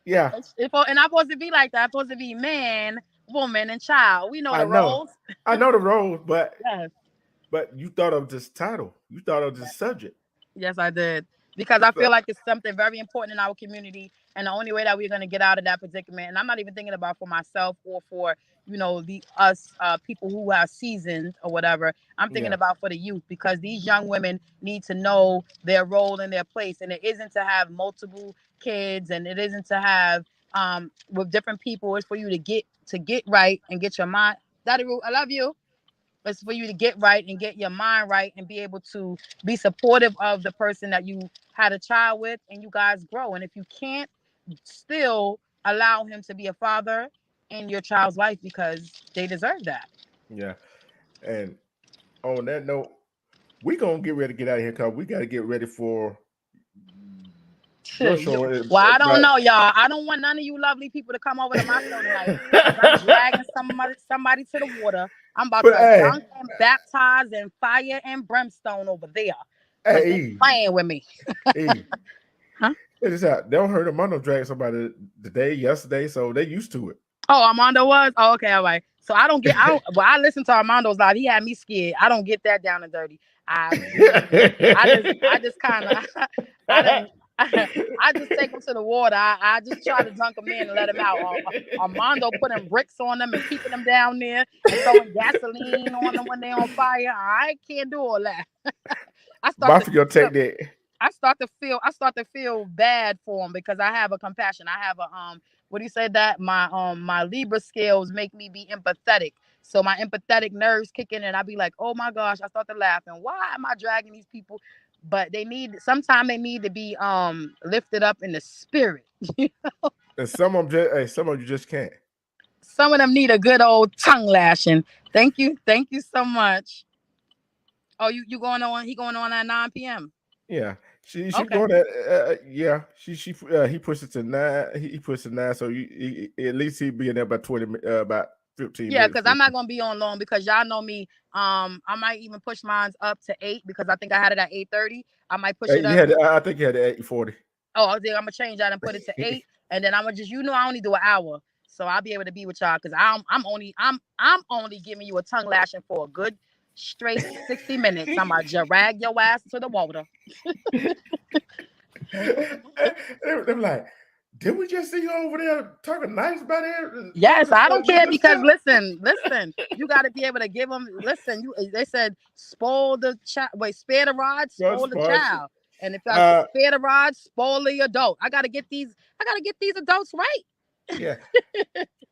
Yeah. And I'm supposed to be like that. I'm supposed to be man, woman, and child. We know I the know. roles. I know the roles, but Yes. you thought of this title. You thought of this subject. Yes, I did. Because I feel But like it's something very important in our community. And the only way that we're going to get out of that predicament, and I'm not even thinking about for myself or for, the us people who are seasoned or whatever. I'm thinking yeah, about for the youth, because these young women need to know their role and their place. And it isn't to have multiple kids, and it isn't to have with different people. It's for you to get right and get your mind. Daddy Ruth, I love you. It's for you to get right and get your mind right and be able to be supportive of the person that you had a child with, and you guys grow. And if you can't, still allow him to be a father in your child's life, because they deserve that. yeah. And on that note, we're gonna get ready to get out of here because we got to get ready for your show. Well, I don't know, y'all. I don't want none of you lovely people to come over to my show tonight, because I'm dragging somebody to the water. I'm about to dunk and baptize in fire and brimstone over there. They playing with me. Huh? It is out. They don't heard Armando drag somebody yesterday, so they used to it. Oh, Armando was? Oh, okay, all right. So I listened to Armando's live. He had me scared. I don't get that down and dirty. I just kind of, I just take him to the water. I just try to dunk him in and let him out. Armando putting bricks on them and keeping them down there and throwing gasoline on them when they're on fire. I can't do all that. I start to feel bad for him, because I have a compassion. I have a what do you say that my Libra scales make me be empathetic. So my empathetic nerves kick in, and I be like, oh my gosh, I start to laugh. And why am I dragging these people? But sometimes they need to be lifted up in the spirit. And some of you just can't. Some of them need a good old tongue lashing. Thank you so much. Oh, you going on? He going on at 9 p.m. Yeah, she going at he pushed it to 9. He pushed it to 9, so at least he'd be in there about 15 yeah, minutes. Because I'm not gonna be on long, because y'all know me. I might even push mine up to 8, because I think I had it at 8:30. I might push it up. I think you had it at 8:40. Oh, I'm gonna change that and put it to 8, and then I'm gonna just I only do an hour, so I'll be able to be with y'all, because I'm only giving you a tongue lashing for a good straight 60 minutes. I'm gonna drag your ass to the water. They're like, did we just see you over there talking nice about it? Yes, I don't care, because listen, you got to be able to give them. Listen, they said spoil the child. Wait, spare the rod, spoil the child. And if I spare the rod, spoil the adult. I gotta get these adults right. Yeah.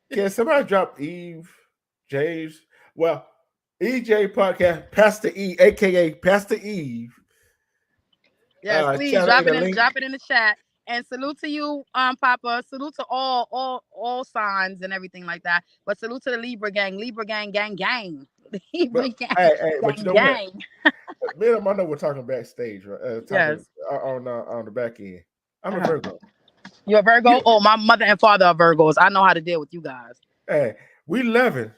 Yeah. Somebody dropped Eve James. Well, EJ podcast, Pastor E, aka Pastor Eve. Yes, please drop it in the chat. And salute to you, Papa. Salute to all signs and everything like that. But salute to the Libra gang. Libra gang, gang, gang. Libra gang. But you know gang. What? Me and Armando were talking backstage, right? Yes. On the back end. I'm a Virgo. You're a Virgo? Yeah. Oh, my mother and father are Virgos. I know how to deal with you guys. Hey, we love it.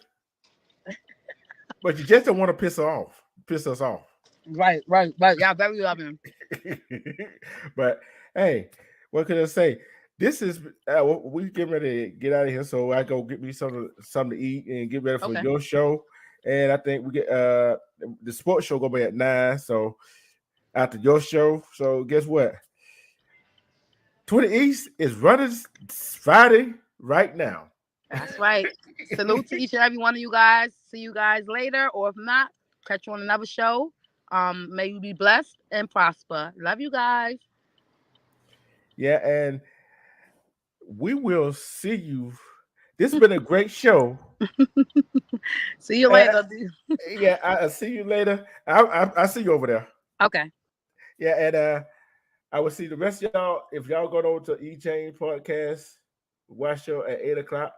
But you just don't want to piss us off. Right. Y'all very loving. But hey, what could I say? This is we getting ready to get out of here, so I go get me something to eat and get ready for your show. And I think we get the sports show gonna be at 9. So after your show, so guess what? 20 East is running Friday right now. That's right. Salute to each and every one of you guys. See you guys later, or if not, catch you on another show. May you be blessed and prosper. Love you guys. Yeah, and we will see you. This has been a great show. See you later. Yeah, I'll see you later. I'll see you over there. Okay. Yeah, and I will see the rest of y'all. If y'all go over to E-Chain Podcast, watch show at 8 o'clock,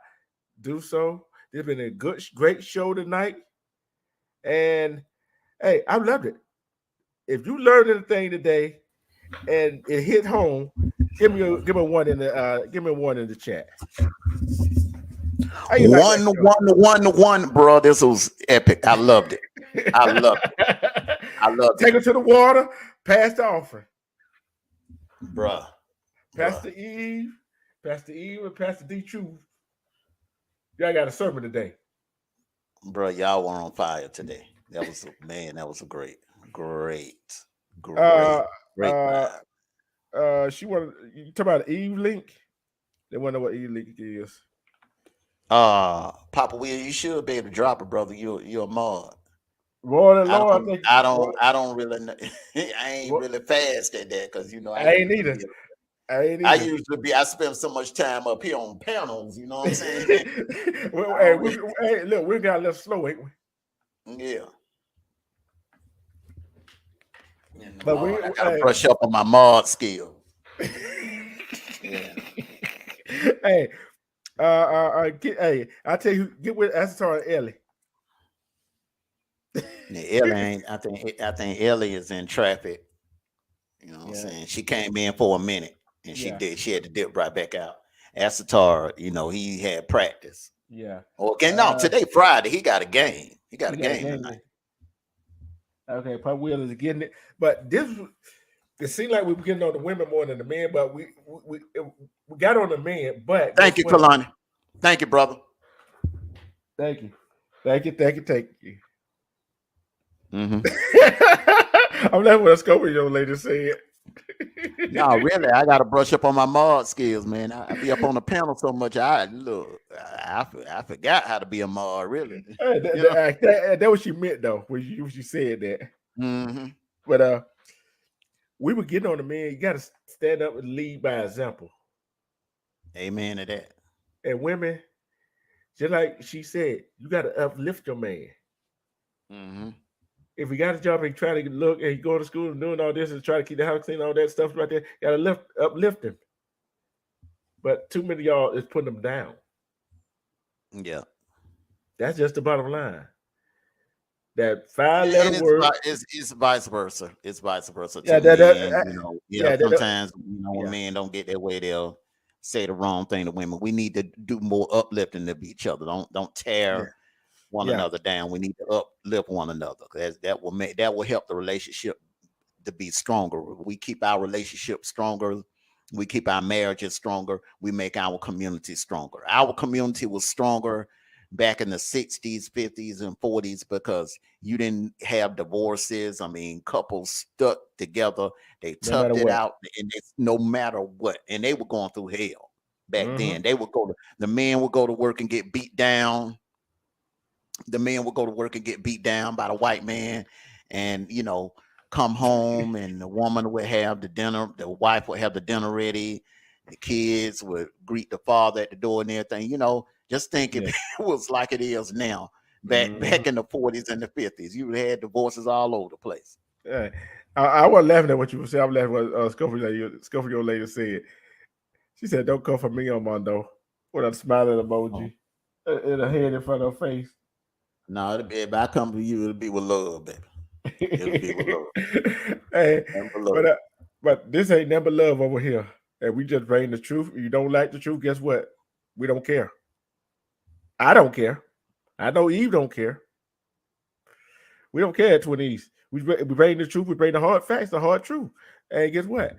do so. It's been a great show tonight. And hey, I loved it. If you learned anything today and it hit home, give me one in the chat. One, bro. This was epic. I loved it. I loved it. Take it to the water. Pass the offering. Bruh. Pastor Eve, and Pastor D Truth. Y'all got a sermon today. Bruh, y'all were on fire today. That was a great Uh, vibe. she wanted you talk about Eve Link. They want to know what Eve Link is. Papa Will, you should be able to drop it, brother. You're a mod. Lord, I I don't, think I don't, I don't really know. I ain't Lord, really fast at that because I I ain't usually either. be, I ain't I either. usually be, I spend so much time up here on panels. You know what I'm saying? Well, I don't hey, look, we got a little slow, ain't we? yeah. But we, I gotta brush up on my mod skill. Yeah. Hey, hey, I tell you, get with Astor Ellie. Ellie ain't. I think Ellie is in traffic. You know what I'm saying? She came in for a minute and she had to dip right back out. Asatar, he had practice. Yeah. Okay, no, today Friday, he got a game. He got a game tonight. Okay, Pop Will is getting it. But it seemed like we were getting on the women more than the men, but we got on the men. But thank you, Kalani. Thank you, brother. Thank you. Mm-hmm. I'm laughing what a Scorpio lady said. No, really, I gotta brush up on my mod skills, man. I be up on the panel so much. I forgot how to be a mod, really. That what she meant though, when she said that. Mm-hmm. But we were getting on the men. You got to stand up and lead by example. Amen to that. And women, just like she said, you got to uplift your man. Mm-hmm. If he got a job and he trying to look and he going to school and doing all this and try to keep the house clean, all that stuff right there, got to uplift him. But too many of y'all is putting them down. Yeah. That's just the bottom line. That 5-letter word. It's vice versa. It's vice versa. Yeah, sometimes when men don't get their way, they'll say the wrong thing to women. We need to do more uplifting of each other. Don't tear one another down. We need to uplift one another. That will help the relationship to be stronger. We keep our relationship stronger. We keep our marriages stronger. We make our community stronger. Our community was stronger back in the 60s, 50s, and 40s because you didn't have divorces. I mean, couples stuck together. They toughed it out, and no matter what. And they were going through hell back then. The men would go to work and get beat down. The men would go to work and get beat down by the white man, and come home, and the woman would have the dinner. The wife would have the dinner ready. The kids would greet the father at the door and everything. Just think if it was like it is now, back in the 40s and the 50s, you had divorces all over the place. Yeah. I wasn't laughing at what you were saying. I'm laughing at what Scorpio lady said. She said, "Don't come for me, Armando," with a smiling emoji and a head in front of her face. No, if I come to you, it'll be with love, baby. It'll be with love. Hey, but this ain't number love over here. And we just bring the truth. If you don't like the truth, guess what? We don't care. I don't care. I know Eve don't care. We don't care at 20s. We bring the truth. We bring the hard facts, the hard truth. And guess what?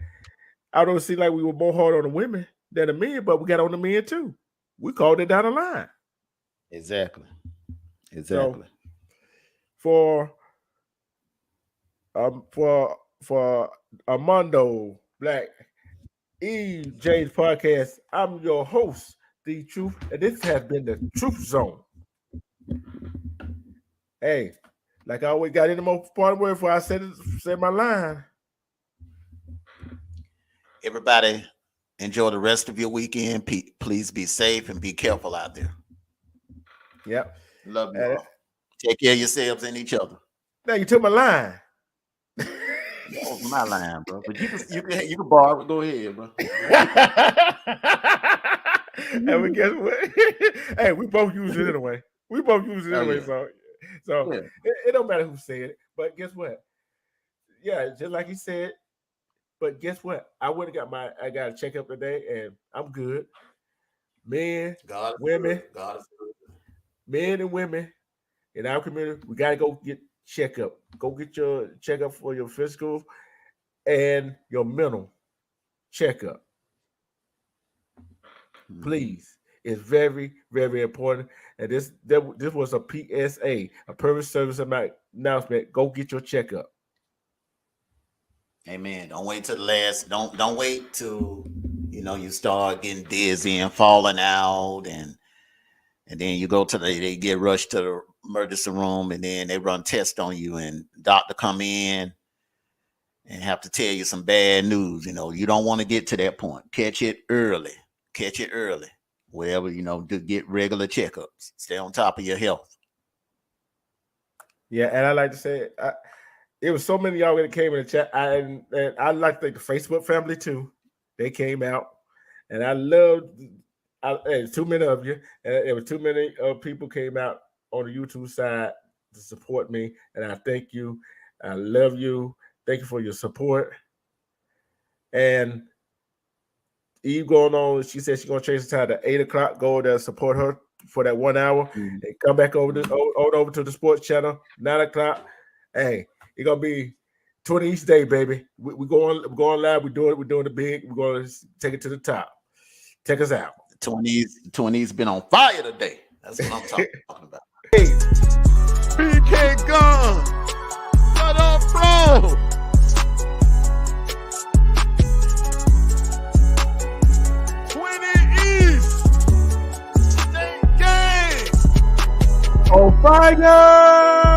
I don't see like we were more hard on the women than the men, but we got on the men too. We called it down the line. Exactly. So for Armando Black Eve James podcast, I'm your host, The Truth, and this has been the Truth Zone. Hey, like I always got in the most part of the word before I said my line. Everybody, enjoy the rest of your weekend. Please be safe and be careful out there. Yep. Love you all. Take care of yourselves and each other. Now you took my line. That was my line, bro. But you can borrow it. Go ahead, bro. And we guess what? Hey, we both use it anyway. So it don't matter who said it. But guess what? Yeah, just like he said. But guess what? I got a checkup today, and I'm good. Men, women, men and women in our community, we gotta go get checkup. Go get your checkup for your physical and your mental checkup. Please. It's very, very important. And this was a PSA, a public service announcement. Go get your checkup. Amen. Don't wait till the last. Don't wait till you start getting dizzy and falling out, and then you go to they get rushed to the emergency room, and then they run tests on you, and doctor come in and have to tell you some bad news. You don't want to get to that point. Catch it early. Whatever, to get regular checkups. Stay on top of your health. Yeah, and I like to say it was so many of y'all that came in the chat. And I like to thank the Facebook family too. They came out, and I loved. Too many of you, and it was too many people came out on the YouTube side to support me, and I thank you. I love you. Thank you for your support. And Eve going on, she said she's gonna change the time to 8 o'clock. Go there, support her for that 1 hour, and come back over to the sports channel 9 o'clock. Hey, it's gonna be 20 each day, baby. We're going live. We're doing it big. We're gonna take it to the top. Check us out. 20's been on fire today. That's what I'm talking about. Hey, PK Gun, what up, bro? on fire!